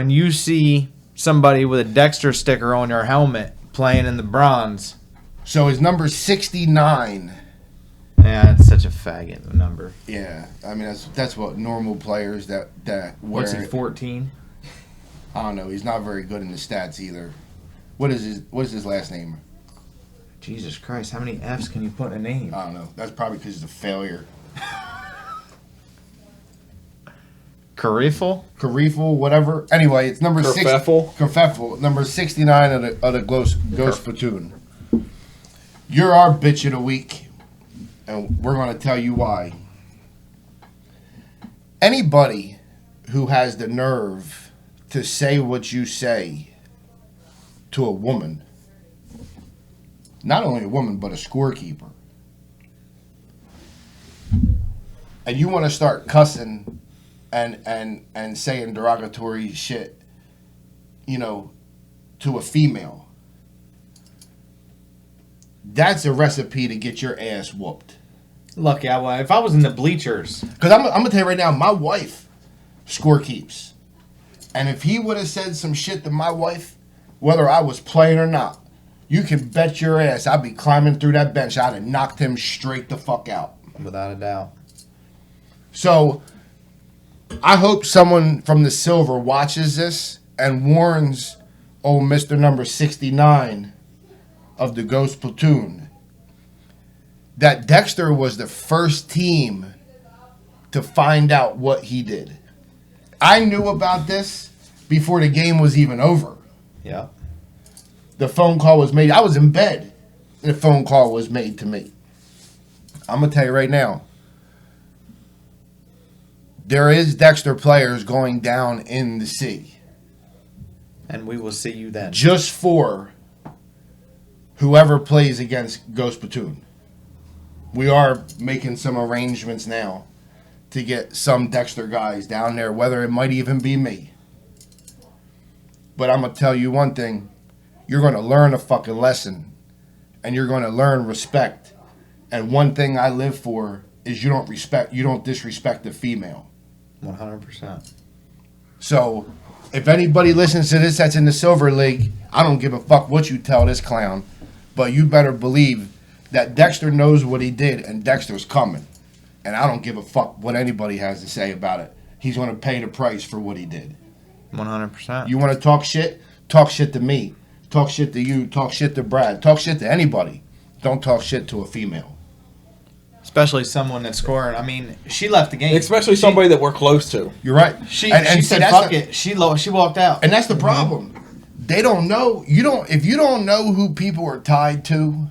Speaker 2: you see somebody with a Dexter sticker on their helmet playing in the bronze.
Speaker 1: So his number's 69.
Speaker 2: Yeah, it's such a faggot number.
Speaker 1: Yeah, I mean that's what normal players that wear.
Speaker 2: What's he, 14?
Speaker 1: I don't know. He's not very good in the stats either. What is his last name?
Speaker 2: Jesus Christ, how many F's can you put in a name?
Speaker 1: I don't know. That's probably because it's a failure.
Speaker 2: Carifel,
Speaker 1: whatever. Anyway, it's number six.
Speaker 3: Kerfuffle,
Speaker 1: number 69 of the Ghost Platoon. You're our bitch of the week, and we're going to tell you why. Anybody who has the nerve to say what you say to a woman, not only a woman, but a scorekeeper, and you want to start cussing and saying derogatory shit, to a female, that's a recipe to get your ass whooped.
Speaker 2: Look, yeah, if I was in the bleachers.
Speaker 1: Because I'm going to tell you right now, my wife scorekeeps. And if he would have said some shit to my wife, whether I was playing or not, you can bet your ass I'd be climbing through that bench. I'd have knocked him straight the fuck out.
Speaker 2: Without a doubt.
Speaker 1: So, I hope someone from the Silver watches this and warns old Mr. Number 69 of the Ghost Platoon that Dexter was the first team to find out what he did. I knew about this before the game was even over.
Speaker 2: Yeah.
Speaker 1: The phone call was made. I was in bed, and the phone call was made to me. I'm going to tell you right now, there is Dexter players going down in the sea.
Speaker 2: And we will see you then.
Speaker 1: Just for whoever plays against Ghost Platoon. We are making some arrangements now to get some Dexter guys down there, whether it might even be me. But I'm going to tell you one thing. You're going to learn a fucking lesson. And you're going to learn respect. And one thing I live for is you don't disrespect the female.
Speaker 2: 100%.
Speaker 1: So, if anybody listens to this that's in the Silver League, I don't give a fuck what you tell this clown. But you better believe that Dexter knows what he did, and Dexter's coming. And I don't give a fuck what anybody has to say about it. He's going to pay the price for what he did.
Speaker 2: 100%.
Speaker 1: You want to talk shit? Talk shit to me. Talk shit to you. Talk shit to Brad. Talk shit to anybody. Don't talk shit to a female.
Speaker 2: Especially someone that's scoring. I mean, she left the game.
Speaker 3: Especially somebody that we're close to.
Speaker 1: You're right.
Speaker 2: She
Speaker 1: see,
Speaker 2: said,
Speaker 1: that's
Speaker 2: fuck it. She walked out.
Speaker 1: And that's the problem. They don't know. If you don't know who people are tied to,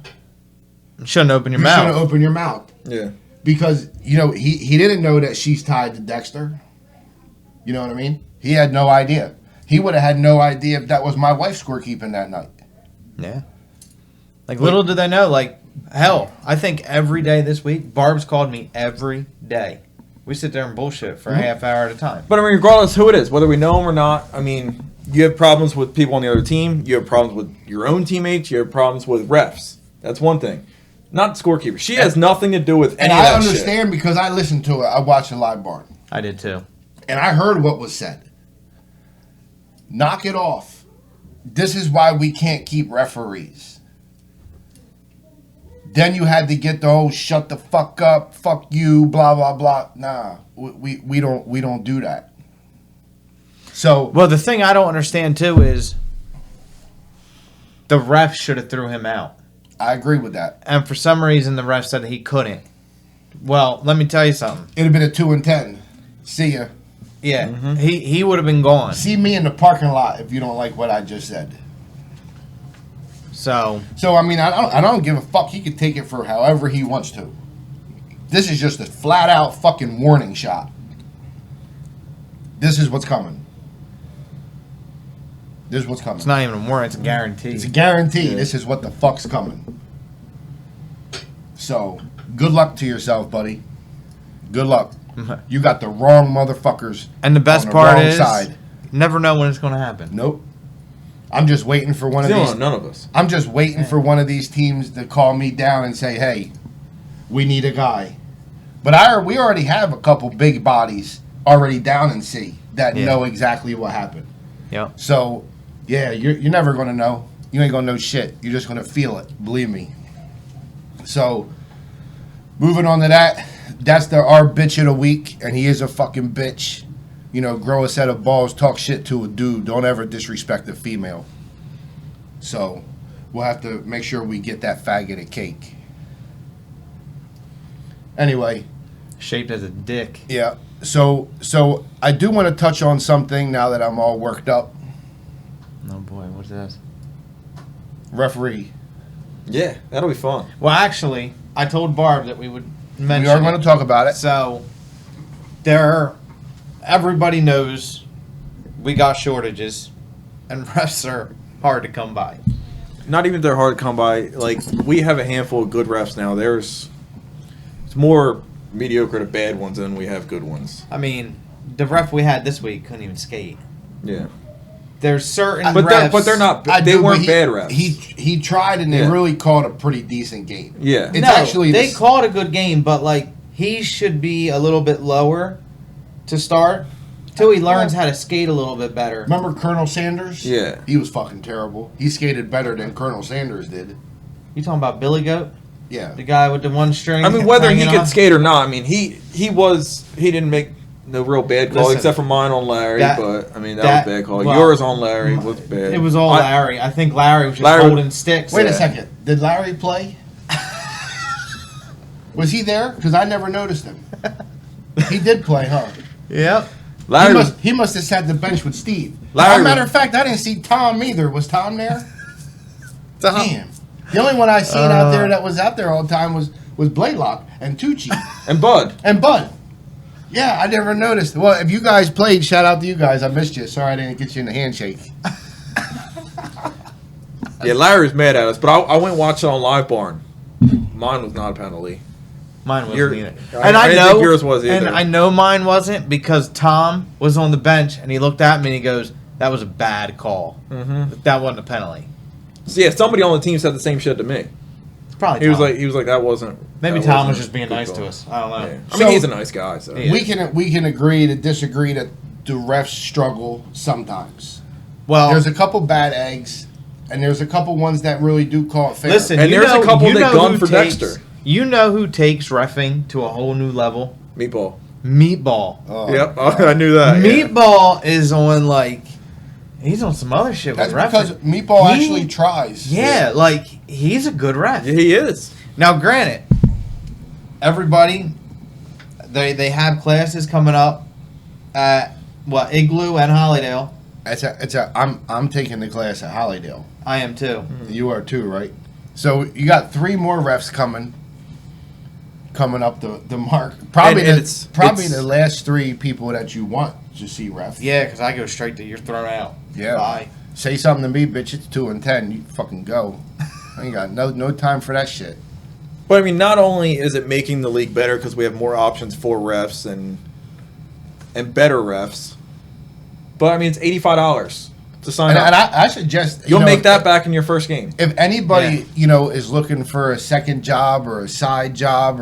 Speaker 2: You shouldn't open your
Speaker 1: you
Speaker 2: mouth.
Speaker 1: shouldn't open your mouth.
Speaker 3: Yeah.
Speaker 1: Because, he didn't know that she's tied to Dexter. You know what I mean? He had no idea. He would have had no idea if that was my wife scorekeeping that night.
Speaker 2: Yeah. Like, little did they know, hell, I think every day this week, Barb's called me every day. We sit there and bullshit for a half hour at a time.
Speaker 3: But I mean, regardless who it is, whether we know them or not, I mean, you have problems with people on the other team. You have problems with your own teammates. You have problems with refs. That's one thing. Not scorekeeper. She has nothing to do with any
Speaker 1: And
Speaker 3: of
Speaker 1: I
Speaker 3: that
Speaker 1: understand because I listened to it. I watched the live barn.
Speaker 2: I did too.
Speaker 1: And I heard what was said. Knock it off. This is why we can't keep referees. Then you had to get the whole shut the fuck up, fuck you, blah blah blah. Nah, we don't do that. So
Speaker 2: Well, the thing I don't understand too is the ref should have threw him out.
Speaker 1: I agree with that.
Speaker 2: And for some reason, the ref said that he couldn't. Well, let me tell you something.
Speaker 1: It'd have been a 2 and 10. See ya.
Speaker 2: Yeah, he would have been gone.
Speaker 1: See me in the parking lot if you don't like what I just said.
Speaker 2: So
Speaker 1: I mean, I don't give a fuck. He could take it for however he wants to. This is just a flat out fucking warning shot. This is what's coming. This is what's coming.
Speaker 2: it's not even a warrant; it's a guarantee.
Speaker 1: It's a guarantee. This is what the fuck's coming. So, good luck to yourself, buddy. Good luck. You got the wrong motherfuckers.
Speaker 2: And the best
Speaker 1: on the
Speaker 2: part
Speaker 1: wrong
Speaker 2: is,
Speaker 1: side.
Speaker 2: never know when it's going to happen.
Speaker 1: Nope. I'm just waiting for one of
Speaker 3: Still
Speaker 1: these.
Speaker 3: none of us.
Speaker 1: I'm just waiting for one of these teams to call me down and say, "Hey, we need a guy." But we already have a couple big bodies already down in C that know exactly what happened.
Speaker 2: Yeah.
Speaker 1: So, yeah, you're never gonna know. You ain't gonna know shit. You're just gonna feel it. Believe me. So, moving on to that. That's our bitch of the week, and he is a fucking bitch. Grow a set of balls, talk shit to a dude. Don't ever disrespect a female. So, we'll have to make sure we get that faggot a cake. Anyway.
Speaker 2: Shaped as a dick.
Speaker 1: Yeah. So I do want to touch on something now that I'm all worked up.
Speaker 2: Oh boy, what's this?
Speaker 1: Referee.
Speaker 3: Yeah, that'll be fun.
Speaker 2: Well, actually, I told Barb that we would mention.
Speaker 1: We are going to talk about it.
Speaker 2: So, everybody knows we got shortages, and refs are hard to come by.
Speaker 3: Not even they're hard to come by. Like, we have a handful of good refs now. It's more mediocre to bad ones than we have good ones.
Speaker 2: I mean, the ref we had this week couldn't even skate.
Speaker 3: Yeah.
Speaker 2: There's certain
Speaker 3: But
Speaker 2: refs.
Speaker 3: they're not. They weren't bad refs.
Speaker 1: He tried, and they really called a pretty decent game.
Speaker 3: Yeah.
Speaker 1: It's actually
Speaker 2: they called a good game, but like he should be a little bit lower to start till he learns how to skate a little bit better.
Speaker 1: Remember Colonel Sanders?
Speaker 3: Yeah.
Speaker 1: He was fucking terrible. He skated better than Colonel Sanders did.
Speaker 2: You talking about Billy Goat?
Speaker 1: Yeah.
Speaker 2: The guy with the one string.
Speaker 3: I mean, whether he
Speaker 2: hanging
Speaker 3: could
Speaker 2: on?
Speaker 3: skate or not, I mean, he didn't make no real bad call,
Speaker 2: Listen,
Speaker 3: except for mine on Larry. But I mean, that was a bad call.
Speaker 2: well,
Speaker 3: Yours on Larry was bad.
Speaker 2: It was all Larry. I think Larry was just
Speaker 3: Larry-
Speaker 2: holding sticks.
Speaker 1: Wait a second. Did Larry play? Was he there? Because I never noticed him. He did play, huh?
Speaker 2: Yep.
Speaker 3: Larry
Speaker 1: He must have sat the bench with Steve.
Speaker 3: Larry
Speaker 1: As a matter
Speaker 3: was-
Speaker 1: of fact, I didn't see Tom either. Was Tom there? Damn. The only one I seen out there that was out there all the time was Blaylock and Tucci
Speaker 3: and Bud.
Speaker 1: and Bud. Yeah, I never noticed. Well, if you guys played, shout out to you guys. I missed you. Sorry I didn't get you in the handshake.
Speaker 3: Yeah, Larry was mad at us, but I went and watched it on Live Barn. Mine was not a penalty.
Speaker 2: Mine wasn't
Speaker 3: Your-
Speaker 2: either.
Speaker 3: I
Speaker 2: And I
Speaker 3: didn't
Speaker 2: know
Speaker 3: think yours was either.
Speaker 2: And I know mine wasn't because Tom was on the bench and he looked at me and he goes, "That was a bad call.
Speaker 3: Mm-hmm.
Speaker 2: That wasn't a penalty."
Speaker 3: So yeah, somebody on the team said the same shit to me.
Speaker 2: It's probably
Speaker 3: He
Speaker 2: Tom.
Speaker 3: was like that wasn't.
Speaker 2: Maybe
Speaker 3: that
Speaker 2: Tom
Speaker 3: wasn't
Speaker 2: was just being
Speaker 3: good
Speaker 2: nice
Speaker 3: call.
Speaker 2: to us. I don't know.
Speaker 3: Yeah. I
Speaker 1: So-
Speaker 3: mean, he's a nice guy. So
Speaker 2: Yeah.
Speaker 1: We can agree to disagree that the refs struggle sometimes.
Speaker 2: Well,
Speaker 1: There's a couple bad eggs, and there's a couple ones that really do call it fair.
Speaker 2: listen,
Speaker 3: And
Speaker 2: you
Speaker 3: there's a
Speaker 2: know-
Speaker 3: couple
Speaker 2: you
Speaker 3: that
Speaker 2: know
Speaker 3: gun
Speaker 2: who
Speaker 3: for
Speaker 2: takes-
Speaker 3: Dexter.
Speaker 2: You know who takes reffing to a whole new level?
Speaker 3: Meatball.
Speaker 2: Meatball.
Speaker 1: Oh,
Speaker 3: Yep, I knew that. yeah.
Speaker 2: Meatball is on like he's on some other shit
Speaker 1: That's
Speaker 2: with
Speaker 1: because
Speaker 2: reffing.
Speaker 1: Meatball
Speaker 2: He-
Speaker 1: actually tries.
Speaker 2: Yeah, like he's a good ref.
Speaker 3: Yeah, he is.
Speaker 2: Now, granted, everybody they have classes coming up at Igloo and Hollydale.
Speaker 1: I'm taking the class at Hollydale.
Speaker 2: I am too.
Speaker 1: You are too, right? So you got 3 more refs coming up the mark. Probably
Speaker 3: And
Speaker 1: the
Speaker 3: it's-
Speaker 1: last 3 people that you want to see ref.
Speaker 2: Yeah, because I go straight to you're thrown out.
Speaker 1: Yeah.
Speaker 2: Bye.
Speaker 1: Say something to me, bitch. It's 2 and 10. You fucking go. I ain't got no time for that shit.
Speaker 3: But I mean, not only is it making the league better because we have more options for refs and better refs, but I mean it's $85 to sign
Speaker 1: And
Speaker 3: up.
Speaker 1: I suggest
Speaker 3: You'll make that back in your first game.
Speaker 1: If anybody is looking for a second job or a side job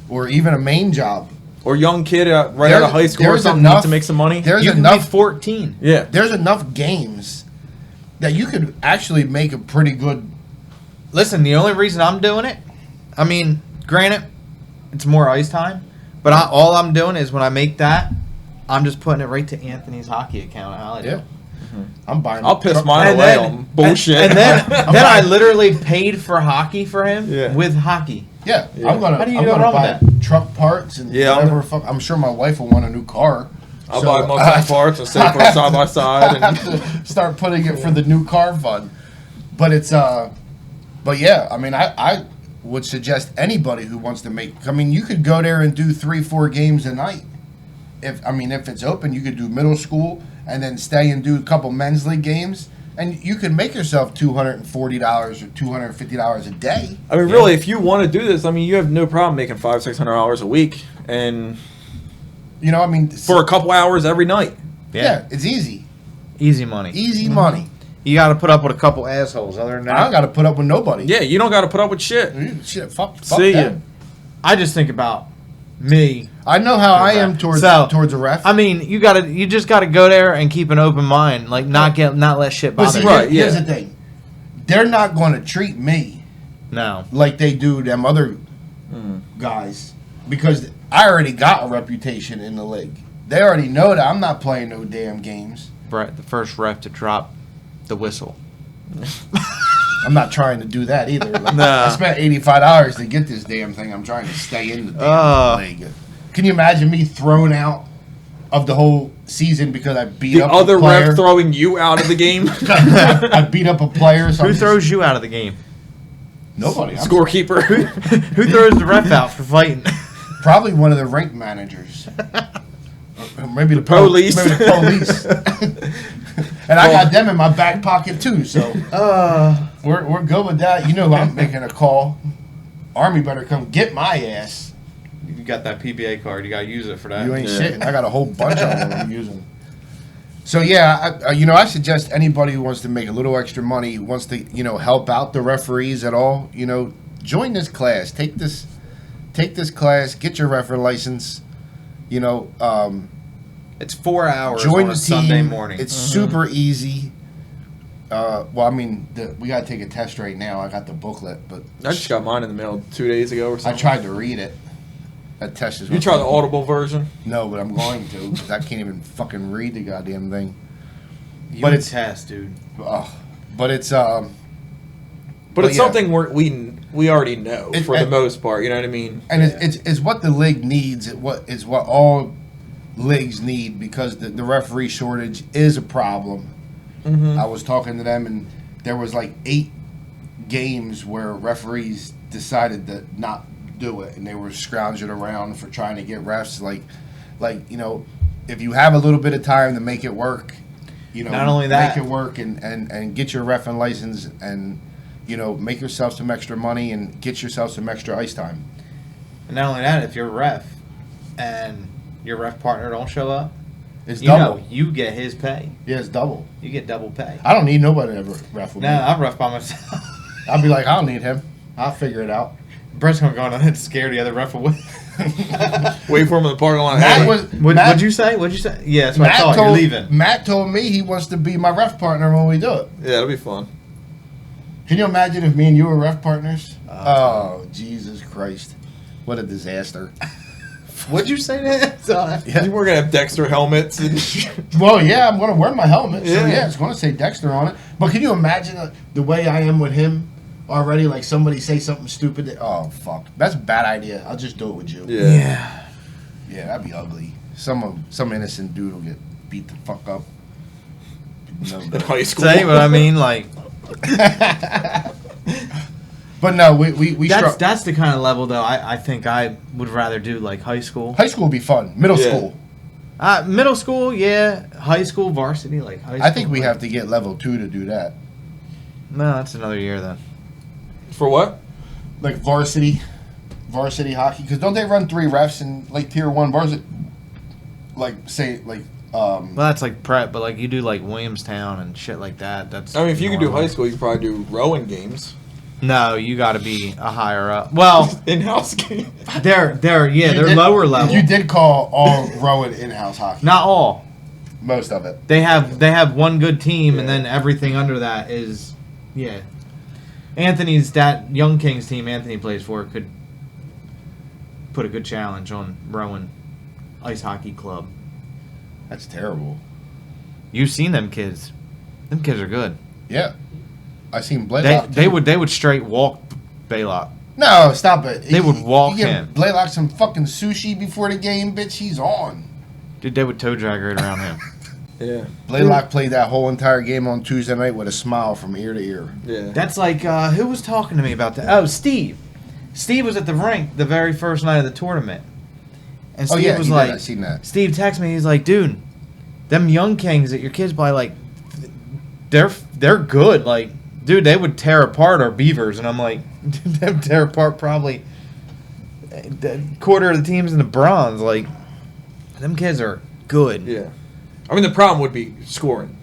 Speaker 1: or even a main job,
Speaker 3: Or young kid right out of high school or
Speaker 1: there's
Speaker 3: something
Speaker 1: enough-
Speaker 3: needs to make some money.
Speaker 1: there's
Speaker 2: You can
Speaker 1: enough
Speaker 2: be 14.
Speaker 3: Yeah.
Speaker 1: there's enough games that you could actually make a pretty good.
Speaker 2: Listen, the only reason I'm doing it, I mean, granted, it's more ice time, but all I'm doing is when I make that, I'm just putting it right to Anthony's hockey account at Hollydale.
Speaker 1: Yeah, I'm buying.
Speaker 3: I'll piss
Speaker 1: truck-
Speaker 3: mine
Speaker 2: And
Speaker 3: away
Speaker 2: then-
Speaker 3: on bullshit.
Speaker 2: And then I literally paid for hockey for him
Speaker 3: Yeah.
Speaker 2: with hockey.
Speaker 1: Yeah,
Speaker 3: Yeah.
Speaker 1: I'm gonna.
Speaker 2: How do you
Speaker 1: I'm
Speaker 2: go
Speaker 1: gonna
Speaker 2: wrong
Speaker 1: buy
Speaker 2: with
Speaker 1: truck parts and
Speaker 3: Yeah,
Speaker 1: whatever. I'm sure my wife will want a new car.
Speaker 3: I'll
Speaker 1: So,
Speaker 3: buy most parts and save for a side by
Speaker 1: I
Speaker 3: side.
Speaker 1: have to start putting it for the new car fund. But it's but yeah, I mean, I would suggest anybody who wants to make. I mean, you could go there and do 3-4 games a night. If it's open, you could do middle school and then stay and do a couple men's league games, and you could make yourself $240 or $250 a day.
Speaker 3: I mean, really, if you want to do this, I mean, you have no problem making $500-600 a week and
Speaker 1: You know, I mean,
Speaker 3: for a couple hours every night.
Speaker 1: yeah, it's easy,
Speaker 2: Easy money.
Speaker 1: easy money.
Speaker 2: You got to put up with a couple assholes. Other than
Speaker 1: I don't
Speaker 2: that,
Speaker 1: got to put up with nobody.
Speaker 3: Yeah, you don't got to put up with shit.
Speaker 1: Shit, fuck
Speaker 3: See ya.
Speaker 1: them.
Speaker 2: I just think about me.
Speaker 1: I know how I am towards
Speaker 2: So,
Speaker 1: a ref.
Speaker 2: I mean, you just gotta go there and keep an open mind, like not let shit
Speaker 1: But
Speaker 2: bother
Speaker 1: see,
Speaker 2: you.
Speaker 3: Right,
Speaker 1: here's
Speaker 3: yeah.
Speaker 1: the thing: they're not going to treat me
Speaker 2: No,
Speaker 1: like they do them other guys because I already got a reputation in the league. They already know that I'm not playing no damn games.
Speaker 2: Brett, the first ref to drop the whistle.
Speaker 1: I'm not trying to do that either. Like,
Speaker 2: Nah.
Speaker 1: I spent $85 to get this damn thing. I'm trying to stay in the damn league. Can you imagine me thrown out of the whole season because I beat
Speaker 3: The
Speaker 1: up
Speaker 3: other
Speaker 1: a player?
Speaker 3: ref throwing you out of the game.
Speaker 1: I beat up a player. So
Speaker 2: Who throws you out of the game?
Speaker 1: Nobody. I'm
Speaker 3: Scorekeeper.
Speaker 2: Who throws the ref out for fighting?
Speaker 1: probably one of the rink managers. Or maybe the
Speaker 3: police.
Speaker 1: Maybe the police. And I got them in my back pocket too. So we're good with that. You know I'm making a call. Army better come get my ass.
Speaker 2: You got that PBA card. You got to use it for that.
Speaker 1: You ain't shitting. I got a whole bunch of them I'm using. So yeah, I suggest anybody who wants to make a little extra money, wants to help out the referees at all, join this class. Take this class. Get your referee license.
Speaker 2: It's 4 hours
Speaker 1: Join
Speaker 2: on
Speaker 1: the
Speaker 2: a Sunday
Speaker 1: team.
Speaker 2: morning.
Speaker 1: It's super easy. We got to take a test right now. I got the booklet, but
Speaker 3: I just got mine in the mail 2 days ago or
Speaker 1: I
Speaker 3: something.
Speaker 1: tried to read it. That test is.
Speaker 3: You try the Audible version?
Speaker 1: No, but I'm going to because I can't even fucking read the goddamn thing.
Speaker 2: You
Speaker 1: but it's
Speaker 2: test, dude.
Speaker 1: But it's
Speaker 3: But it's
Speaker 1: yeah.
Speaker 3: something we already know for the most part. You know what I mean?
Speaker 1: And it's what the league needs. It's what all leagues need because the referee shortage is a problem.
Speaker 3: Mm-hmm.
Speaker 1: I was talking to them, and there was like 8 games where referees decided to not do it, and they were scrounging around for trying to get refs. If you have a little bit of time to make it work,
Speaker 2: Not only that,
Speaker 1: make it work and get your reffing license and make yourself some extra money and get yourself some extra ice time.
Speaker 2: And not only that, if you're a ref and your ref partner don't show up,
Speaker 1: It's double.
Speaker 2: You get his pay.
Speaker 1: Yeah, it's double.
Speaker 2: You get double pay.
Speaker 1: I don't need nobody to ever ref with
Speaker 2: No,
Speaker 1: me.
Speaker 2: I'm ref by myself.
Speaker 1: I'll be like, I don't need him. I'll figure it out.
Speaker 2: Brett's gonna go on and scare the other ref away.
Speaker 3: Wait for him in the parking lot.
Speaker 1: Matt
Speaker 3: Hey,
Speaker 1: was.
Speaker 2: What'd you say? What'd you say? Yeah, that's what I thought. You're leaving.
Speaker 1: Matt told me he wants to be my ref partner when we do it.
Speaker 3: yeah, it'll be fun.
Speaker 1: Can you imagine if me and you were ref partners? Oh, Jesus Christ. What a disaster.
Speaker 2: What'd you say to him?
Speaker 1: Yeah.
Speaker 3: We're gonna have Dexter helmets and
Speaker 1: Well, yeah, I'm going to wear my helmet. So,
Speaker 3: Yeah.
Speaker 1: yeah, it's going to say Dexter on it. But can you imagine the way I am with him already? Like somebody say something stupid. Oh, fuck. That's a bad idea. I'll just do it with you.
Speaker 3: yeah.
Speaker 1: Yeah, that'd be ugly. Some innocent dude will get beat the fuck up. No,
Speaker 3: In high school.
Speaker 2: Say what I mean, like
Speaker 1: but no, we
Speaker 2: that's the kind of level though. I think I would rather do like high school.
Speaker 1: High school would be fun. Middle
Speaker 3: Yeah.
Speaker 1: school.
Speaker 2: Middle school, yeah. High school, varsity, like high school.
Speaker 1: I think we have to get level 2 to do that.
Speaker 2: No, that's another year then.
Speaker 3: For what?
Speaker 1: Like varsity hockey. Because don't they run 3 refs in like tier 1 varsity?
Speaker 2: Well, that's like prep, but like you do like Williamstown and shit like that. That's.
Speaker 3: I mean, if you could do
Speaker 2: normal.
Speaker 3: high school, you could probably do rowing games.
Speaker 2: No, you got to be a higher up. Well,
Speaker 3: In-house game.
Speaker 2: they're
Speaker 1: You did-
Speaker 2: lower level.
Speaker 1: You did call all rowing in-house hockey.
Speaker 2: Not all.
Speaker 1: Most of it.
Speaker 2: They have one good team, and
Speaker 3: Yeah.
Speaker 2: then everything under that is, yeah. That Young Kings team Anthony plays for could put a good challenge on Rowan Ice Hockey Club.
Speaker 1: That's terrible.
Speaker 2: You've seen them kids. Them kids are good.
Speaker 1: Yeah. I seen Blaylock.
Speaker 2: They would straight walk Baylock.
Speaker 1: No, stop it.
Speaker 2: They would walk
Speaker 1: you give
Speaker 2: him.
Speaker 1: Blaylock some fucking sushi before the game, bitch. He's on.
Speaker 2: Dude, they would toe drag right around him.
Speaker 3: Yeah.
Speaker 1: Blaylock played that whole entire game on Tuesday night with a smile from ear to ear.
Speaker 3: Yeah.
Speaker 2: That's like, who was talking to me about that? Oh, Steve. Steve was at the rink the very first night of the tournament. And Steve was
Speaker 1: he did.
Speaker 2: like,
Speaker 1: I seen that.
Speaker 2: Steve texted me, he's like, dude, them Young Kings that your kids play, like, they're good. Like, dude, they would tear apart our Beavers. And I'm like, they would tear apart probably a quarter of the teams in the bronze. Like, them kids are good.
Speaker 3: Yeah. I mean, the problem would be scoring.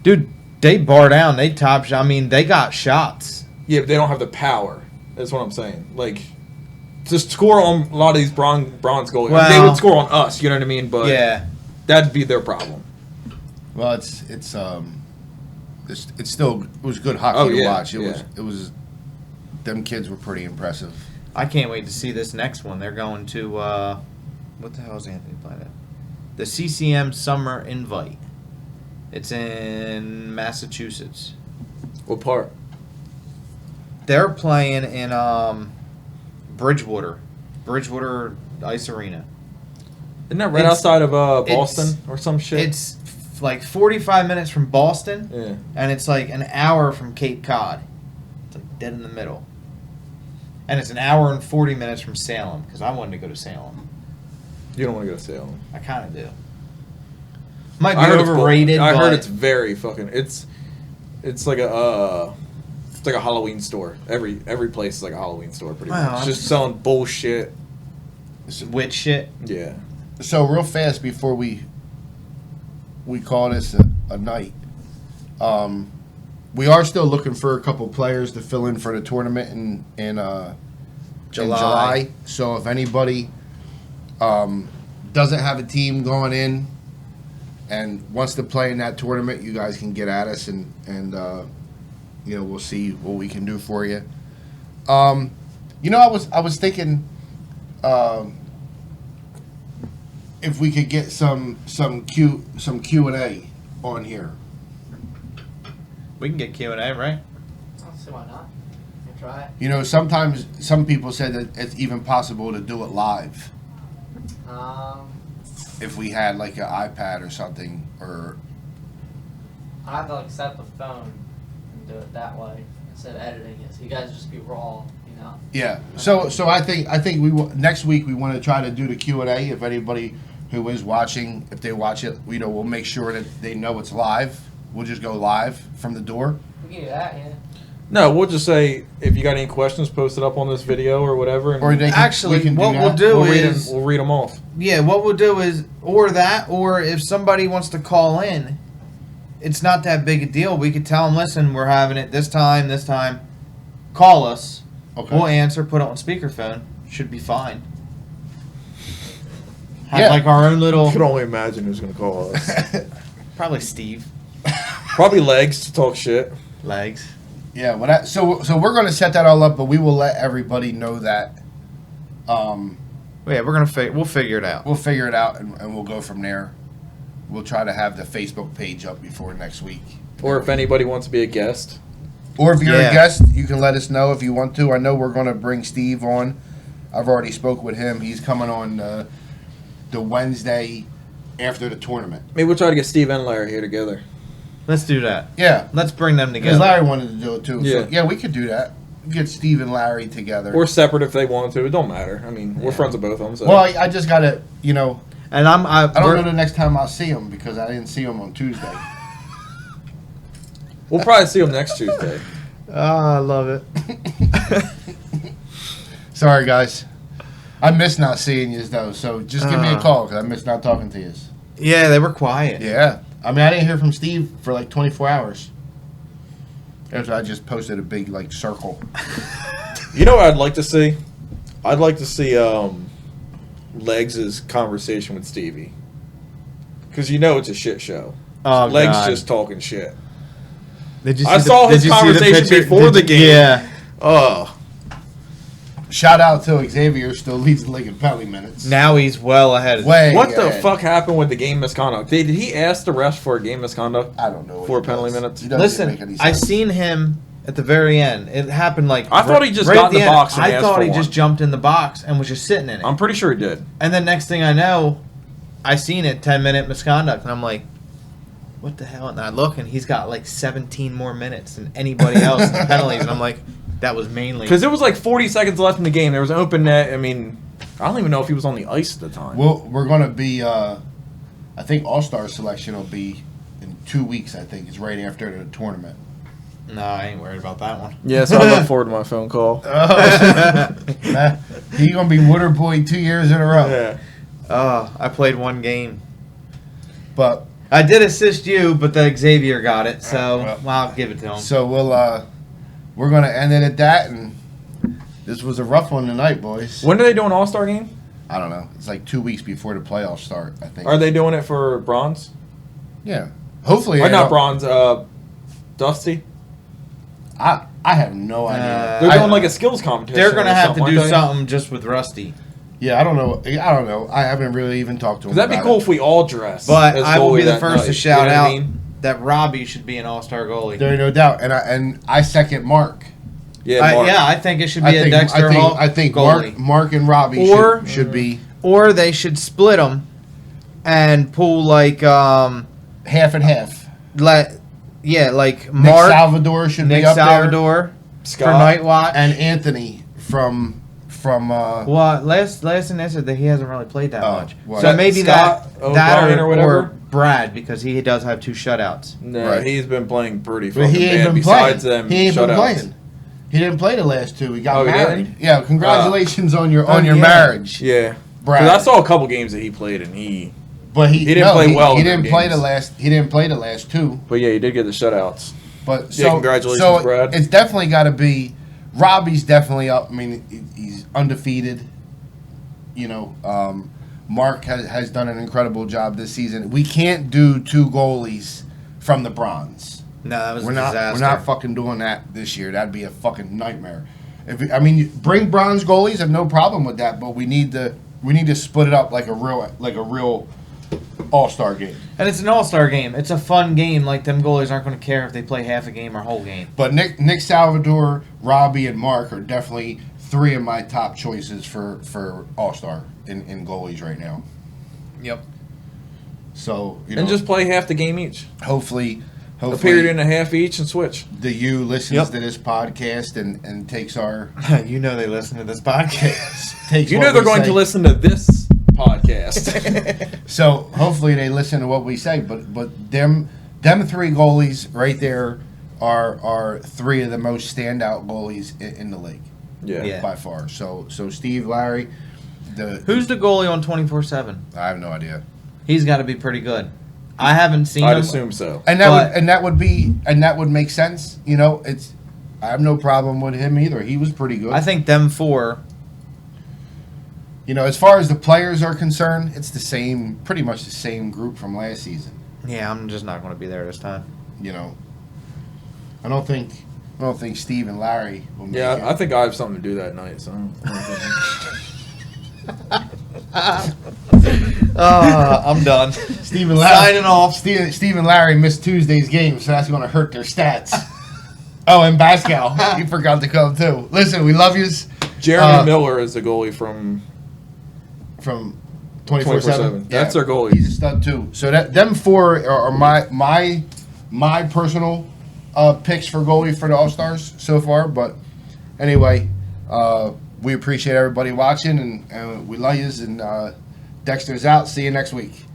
Speaker 2: Dude, they bar down. They top shot. I mean, they got shots.
Speaker 3: Yeah, but they don't have the power. That's what I'm saying. Like, to score on a lot of these bronze goalies,
Speaker 2: Well-
Speaker 3: they would score on us. You know what I mean? But
Speaker 2: Yeah.
Speaker 3: that'd be their problem.
Speaker 1: Well, it's still it was good hockey
Speaker 3: Oh,
Speaker 1: to
Speaker 3: yeah,
Speaker 1: watch.
Speaker 3: yeah.
Speaker 1: It was them kids were pretty impressive.
Speaker 2: I can't wait to see this next one. They're going to, what the hell is Anthony playing at? The CCM Summer Invite. It's in Massachusetts.
Speaker 3: What part?
Speaker 2: They're playing in Bridgewater Ice Arena.
Speaker 3: Isn't that right
Speaker 2: It's-
Speaker 3: outside of Boston or some shit?
Speaker 2: It's like 45 minutes from Boston,
Speaker 3: yeah.
Speaker 2: and it's like an hour from Cape Cod. It's like dead in the middle. And it's an hour and 40 minutes from Salem, because I wanted to go to Salem.
Speaker 3: You don't want to go to Salem.
Speaker 2: I kind of do. Might be
Speaker 3: I heard it's
Speaker 2: overrated.
Speaker 3: I heard
Speaker 2: but
Speaker 3: it's very fucking. It's like a Halloween store. Every place is like a Halloween store, pretty
Speaker 2: Wow,
Speaker 3: much. Just selling bullshit.
Speaker 2: witch shit.
Speaker 3: Yeah.
Speaker 1: So real fast before we call this a night, we are still looking for a couple players to fill in for the tournament in July. So if anybody doesn't have a team going in and wants to play in that tournament, you guys can get at us and we'll see what we can do for you. I was thinking if we could get some Q&A on here.
Speaker 2: We can get Q&A, right?
Speaker 4: I'll see why not. We'll try
Speaker 1: Sometimes some people said that it's even possible to do it live
Speaker 4: it.
Speaker 1: if we had like an iPad or something, or
Speaker 4: I have to like set up the phone and do it that way instead of editing it. So you guys just be raw, you know.
Speaker 1: yeah. So I think next week we want to try to do the Q&A. If anybody who is watching, if they watch it, we'll make sure that they know it's live. We'll just go live from the door.
Speaker 4: We can do that, yeah.
Speaker 3: No, we'll just say if you got any questions, post it up on this video or whatever. And
Speaker 1: Or they can,
Speaker 2: Actually,
Speaker 1: we can
Speaker 2: what
Speaker 1: do
Speaker 2: we'll
Speaker 1: that.
Speaker 2: do
Speaker 3: we'll read them off.
Speaker 2: Yeah, what we'll do is, or if somebody wants to call in, it's not that big a deal. We could tell them, listen, we're having it this time, call us.
Speaker 1: Okay.
Speaker 2: We'll answer, put it on speakerphone. Should be fine. Have
Speaker 1: Yeah.
Speaker 2: like our own little,
Speaker 3: I can only imagine who's going to call us.
Speaker 2: probably Steve.
Speaker 3: Probably Legs to talk shit.
Speaker 2: Legs.
Speaker 1: Yeah, well, so we're going to set that all up, but we will let everybody know that.
Speaker 2: Yeah, we'll figure it out.
Speaker 1: We'll figure it out, and we'll go from there. We'll try to have the Facebook page up before next week.
Speaker 3: Or if anybody wants to be a guest.
Speaker 1: Or if you're
Speaker 2: Yeah.
Speaker 1: a guest, you can let us know if you want to. I know we're going to bring Steve on. I've already spoke with him. He's coming on the Wednesday after the tournament.
Speaker 3: Maybe we'll try to get Steve and Larry here together.
Speaker 2: Let's do that.
Speaker 1: Yeah,
Speaker 2: Let's bring them
Speaker 1: because
Speaker 2: together.
Speaker 1: Larry wanted to do it too.
Speaker 3: Yeah.
Speaker 1: So, yeah, we could do that. Get Steve and Larry together.
Speaker 3: Or separate if they want to. It don't matter. I mean, we're
Speaker 2: Yeah.
Speaker 3: friends with both of them. So.
Speaker 1: Well, I just got to,
Speaker 2: And
Speaker 1: I don't know the next time I'll see him because I didn't see him on Tuesday.
Speaker 3: We'll probably see them next Tuesday.
Speaker 2: I love it.
Speaker 1: Sorry, guys. I miss not seeing you, though, so just give me a call because I miss not talking to you.
Speaker 2: Yeah, they were quiet.
Speaker 1: Yeah. I mean, I didn't hear from Steve for like 24 hours. After I just posted a big, like, circle.
Speaker 3: You know what I'd like to see? I'd like to see Legs' conversation with Stevie. Because you know it's a shit show.
Speaker 2: Oh,
Speaker 3: Legs
Speaker 2: God.
Speaker 3: just talking shit.
Speaker 2: Did you
Speaker 3: I
Speaker 2: see
Speaker 3: saw his
Speaker 2: did you see the
Speaker 3: conversation
Speaker 2: picture?
Speaker 3: before the game.
Speaker 2: Yeah.
Speaker 3: Oh.
Speaker 1: Shout out to Xavier, still leads the league in penalty minutes.
Speaker 2: Now he's well ahead.
Speaker 1: Way
Speaker 3: What the
Speaker 1: ahead.
Speaker 3: fuck happened with the game misconduct? Did he ask the refs for a game misconduct?
Speaker 1: I don't know. what
Speaker 3: For
Speaker 1: he
Speaker 3: penalty
Speaker 1: does.
Speaker 3: minutes?
Speaker 1: He doesn't make any
Speaker 2: Listen, I
Speaker 1: sense.
Speaker 2: seen him at the very end. It happened like
Speaker 3: I thought he just
Speaker 2: right
Speaker 3: got
Speaker 2: at
Speaker 3: in the
Speaker 2: end.
Speaker 3: box and
Speaker 2: I
Speaker 3: asked
Speaker 2: thought
Speaker 3: for
Speaker 2: he
Speaker 3: one.
Speaker 2: just jumped in the box and was just sitting in it.
Speaker 3: I'm pretty sure he did.
Speaker 2: And then next thing I know, I seen it 10-minute misconduct, and I'm like, what the hell? And I look, and he's got like 17 more minutes than anybody else in penalties, and I'm like, that was mainly
Speaker 3: Because it was like 40 seconds left in the game. There was an open net. I mean, I don't even know if he was on the ice at the time.
Speaker 1: We're going to be, I think All-Star selection will be in 2 weeks, I think. It's right after the tournament.
Speaker 2: No, I ain't worried about that one.
Speaker 3: Yeah, so I look forward to my phone call.
Speaker 1: He's going to be Water Boy 2 years in a row.
Speaker 3: Yeah.
Speaker 2: I played one game.
Speaker 1: But,
Speaker 2: I did assist you, but the Xavier got it, so
Speaker 1: well.
Speaker 2: I'll give it to him.
Speaker 1: so we're going to end it at that, and this was a rough one tonight, boys.
Speaker 3: When are they doing All-Star game?
Speaker 1: I don't know. It's like 2 weeks before the playoffs start, I think.
Speaker 3: Are they doing it for bronze?
Speaker 1: Yeah. Hopefully.
Speaker 3: Or
Speaker 1: I
Speaker 3: not
Speaker 1: don't-
Speaker 3: bronze, Dusty?
Speaker 1: I have no idea.
Speaker 3: They're
Speaker 1: I-
Speaker 3: doing like a skills competition.
Speaker 2: They're going to
Speaker 3: or
Speaker 2: have to
Speaker 3: something,
Speaker 2: do
Speaker 3: aren't they?
Speaker 2: something just with Rusty.
Speaker 1: Yeah, I don't know. I haven't really even talked to him.
Speaker 3: Because that'd be
Speaker 1: about
Speaker 3: cool
Speaker 1: it.
Speaker 3: if we all dress.
Speaker 2: But
Speaker 3: as
Speaker 2: I will
Speaker 3: goalie
Speaker 2: be the
Speaker 3: that
Speaker 2: first to
Speaker 3: night.
Speaker 2: shout
Speaker 3: You know what
Speaker 2: out
Speaker 3: I mean?
Speaker 2: that Robbie should be an all-star goalie.
Speaker 1: There ain't no doubt, and I second Mark.
Speaker 3: Yeah, Mark.
Speaker 2: I think it should be a Dexter Hall
Speaker 1: I think
Speaker 2: goalie.
Speaker 1: Mark and Robbie
Speaker 2: Or-
Speaker 1: should be
Speaker 2: Or they should split them and pull like
Speaker 1: half and half.
Speaker 2: like
Speaker 1: Nick
Speaker 2: Mark,
Speaker 1: Salvador should
Speaker 2: Nick
Speaker 1: be up
Speaker 2: Salvador for
Speaker 3: Scott.
Speaker 2: Night Watch.
Speaker 1: there, and Anthony from
Speaker 2: Well, last thing they said that he hasn't really played that
Speaker 1: Oh,
Speaker 2: much.
Speaker 1: well,
Speaker 2: So maybe
Speaker 3: Scott
Speaker 2: that
Speaker 3: O'Brien or whatever?
Speaker 2: Brad, because he does have 2 shutouts.
Speaker 3: No,
Speaker 1: Right.
Speaker 3: he's been playing pretty
Speaker 1: But
Speaker 3: fucking
Speaker 1: he ain't
Speaker 3: bad.
Speaker 1: been playing.
Speaker 3: Besides them
Speaker 1: He ain't been
Speaker 3: shutouts.
Speaker 1: playing. He didn't play the last 2. He got
Speaker 3: Oh, he
Speaker 1: married.
Speaker 3: didn't?
Speaker 1: Yeah, congratulations on your
Speaker 2: Oh, yeah.
Speaker 1: marriage,
Speaker 3: Yeah,
Speaker 1: Brad.
Speaker 3: 'cause I saw a couple games that he played, and
Speaker 1: But he
Speaker 3: didn't play well
Speaker 1: He
Speaker 3: in
Speaker 1: didn't
Speaker 3: them
Speaker 1: play
Speaker 3: games.
Speaker 1: the last. He didn't play the last 2.
Speaker 3: But yeah, he did get the shutouts.
Speaker 1: But
Speaker 3: Yeah,
Speaker 1: so
Speaker 3: congratulations,
Speaker 1: so
Speaker 3: Brad.
Speaker 1: it's definitely got to be. Robbie's definitely up. I mean, he's undefeated. You know, Mark has done an incredible job this season. We can't do 2 goalies from the bronze.
Speaker 2: No, that was
Speaker 1: We're
Speaker 2: a
Speaker 1: not.
Speaker 2: disaster.
Speaker 1: We're not fucking doing that this year. That'd be a fucking nightmare. I mean, bring bronze goalies. I have no problem with that. But we need to split it up like a real all-star game.
Speaker 2: And it's an all-star game. It's a fun game. Like, them goalies aren't going to care if they play half a game or whole game.
Speaker 1: But Nick Salvador, Robbie, and Mark are definitely 3 of my top choices for all-star in goalies right now.
Speaker 2: Yep.
Speaker 1: So you
Speaker 3: And
Speaker 1: know,
Speaker 3: just play half the game each.
Speaker 1: hopefully
Speaker 3: A period and a half each and switch.
Speaker 1: the U listens
Speaker 2: Yep.
Speaker 1: to this podcast and takes our
Speaker 2: You know they listen to this podcast.
Speaker 1: takes.
Speaker 3: You
Speaker 1: what
Speaker 3: know they're
Speaker 1: we
Speaker 3: going
Speaker 1: say.
Speaker 3: to listen to this podcast.
Speaker 1: So hopefully they listen to what we say. But them 3 goalies right there are 3 of the most standout goalies in the league.
Speaker 3: Yeah.
Speaker 1: By far. So Steve, Larry,
Speaker 2: Who's the goalie on 24/7?
Speaker 1: I have no idea.
Speaker 2: He's got to be pretty good. I haven't seen
Speaker 3: I'd
Speaker 2: him.
Speaker 3: assume so.
Speaker 1: And that would make sense. You know, I have no problem with him either. He was pretty good.
Speaker 2: I think them 4.
Speaker 1: You know, as far as the players are concerned, it's pretty much the same group from last season.
Speaker 2: Yeah, I'm just not going to be there this time.
Speaker 1: You know, I don't think Steve and Larry will make it.
Speaker 3: Yeah, I think I have something to do that night. So I don't think-
Speaker 2: I'm done.
Speaker 1: Steve and Larry
Speaker 2: Signing off.
Speaker 1: Steve and Larry missed Tuesday's game, so that's going to hurt their stats. Oh, and Pascal, he forgot to come too. Listen, we love yous.
Speaker 3: Jeremy Miller is the goalie from
Speaker 1: 24/7.
Speaker 3: That's their goalie.
Speaker 1: He's a stud too. So them 4 are my personal picks for goalie for the All Stars so far. But anyway, we appreciate everybody watching, and we love yous. And Dexter's out. See you next week.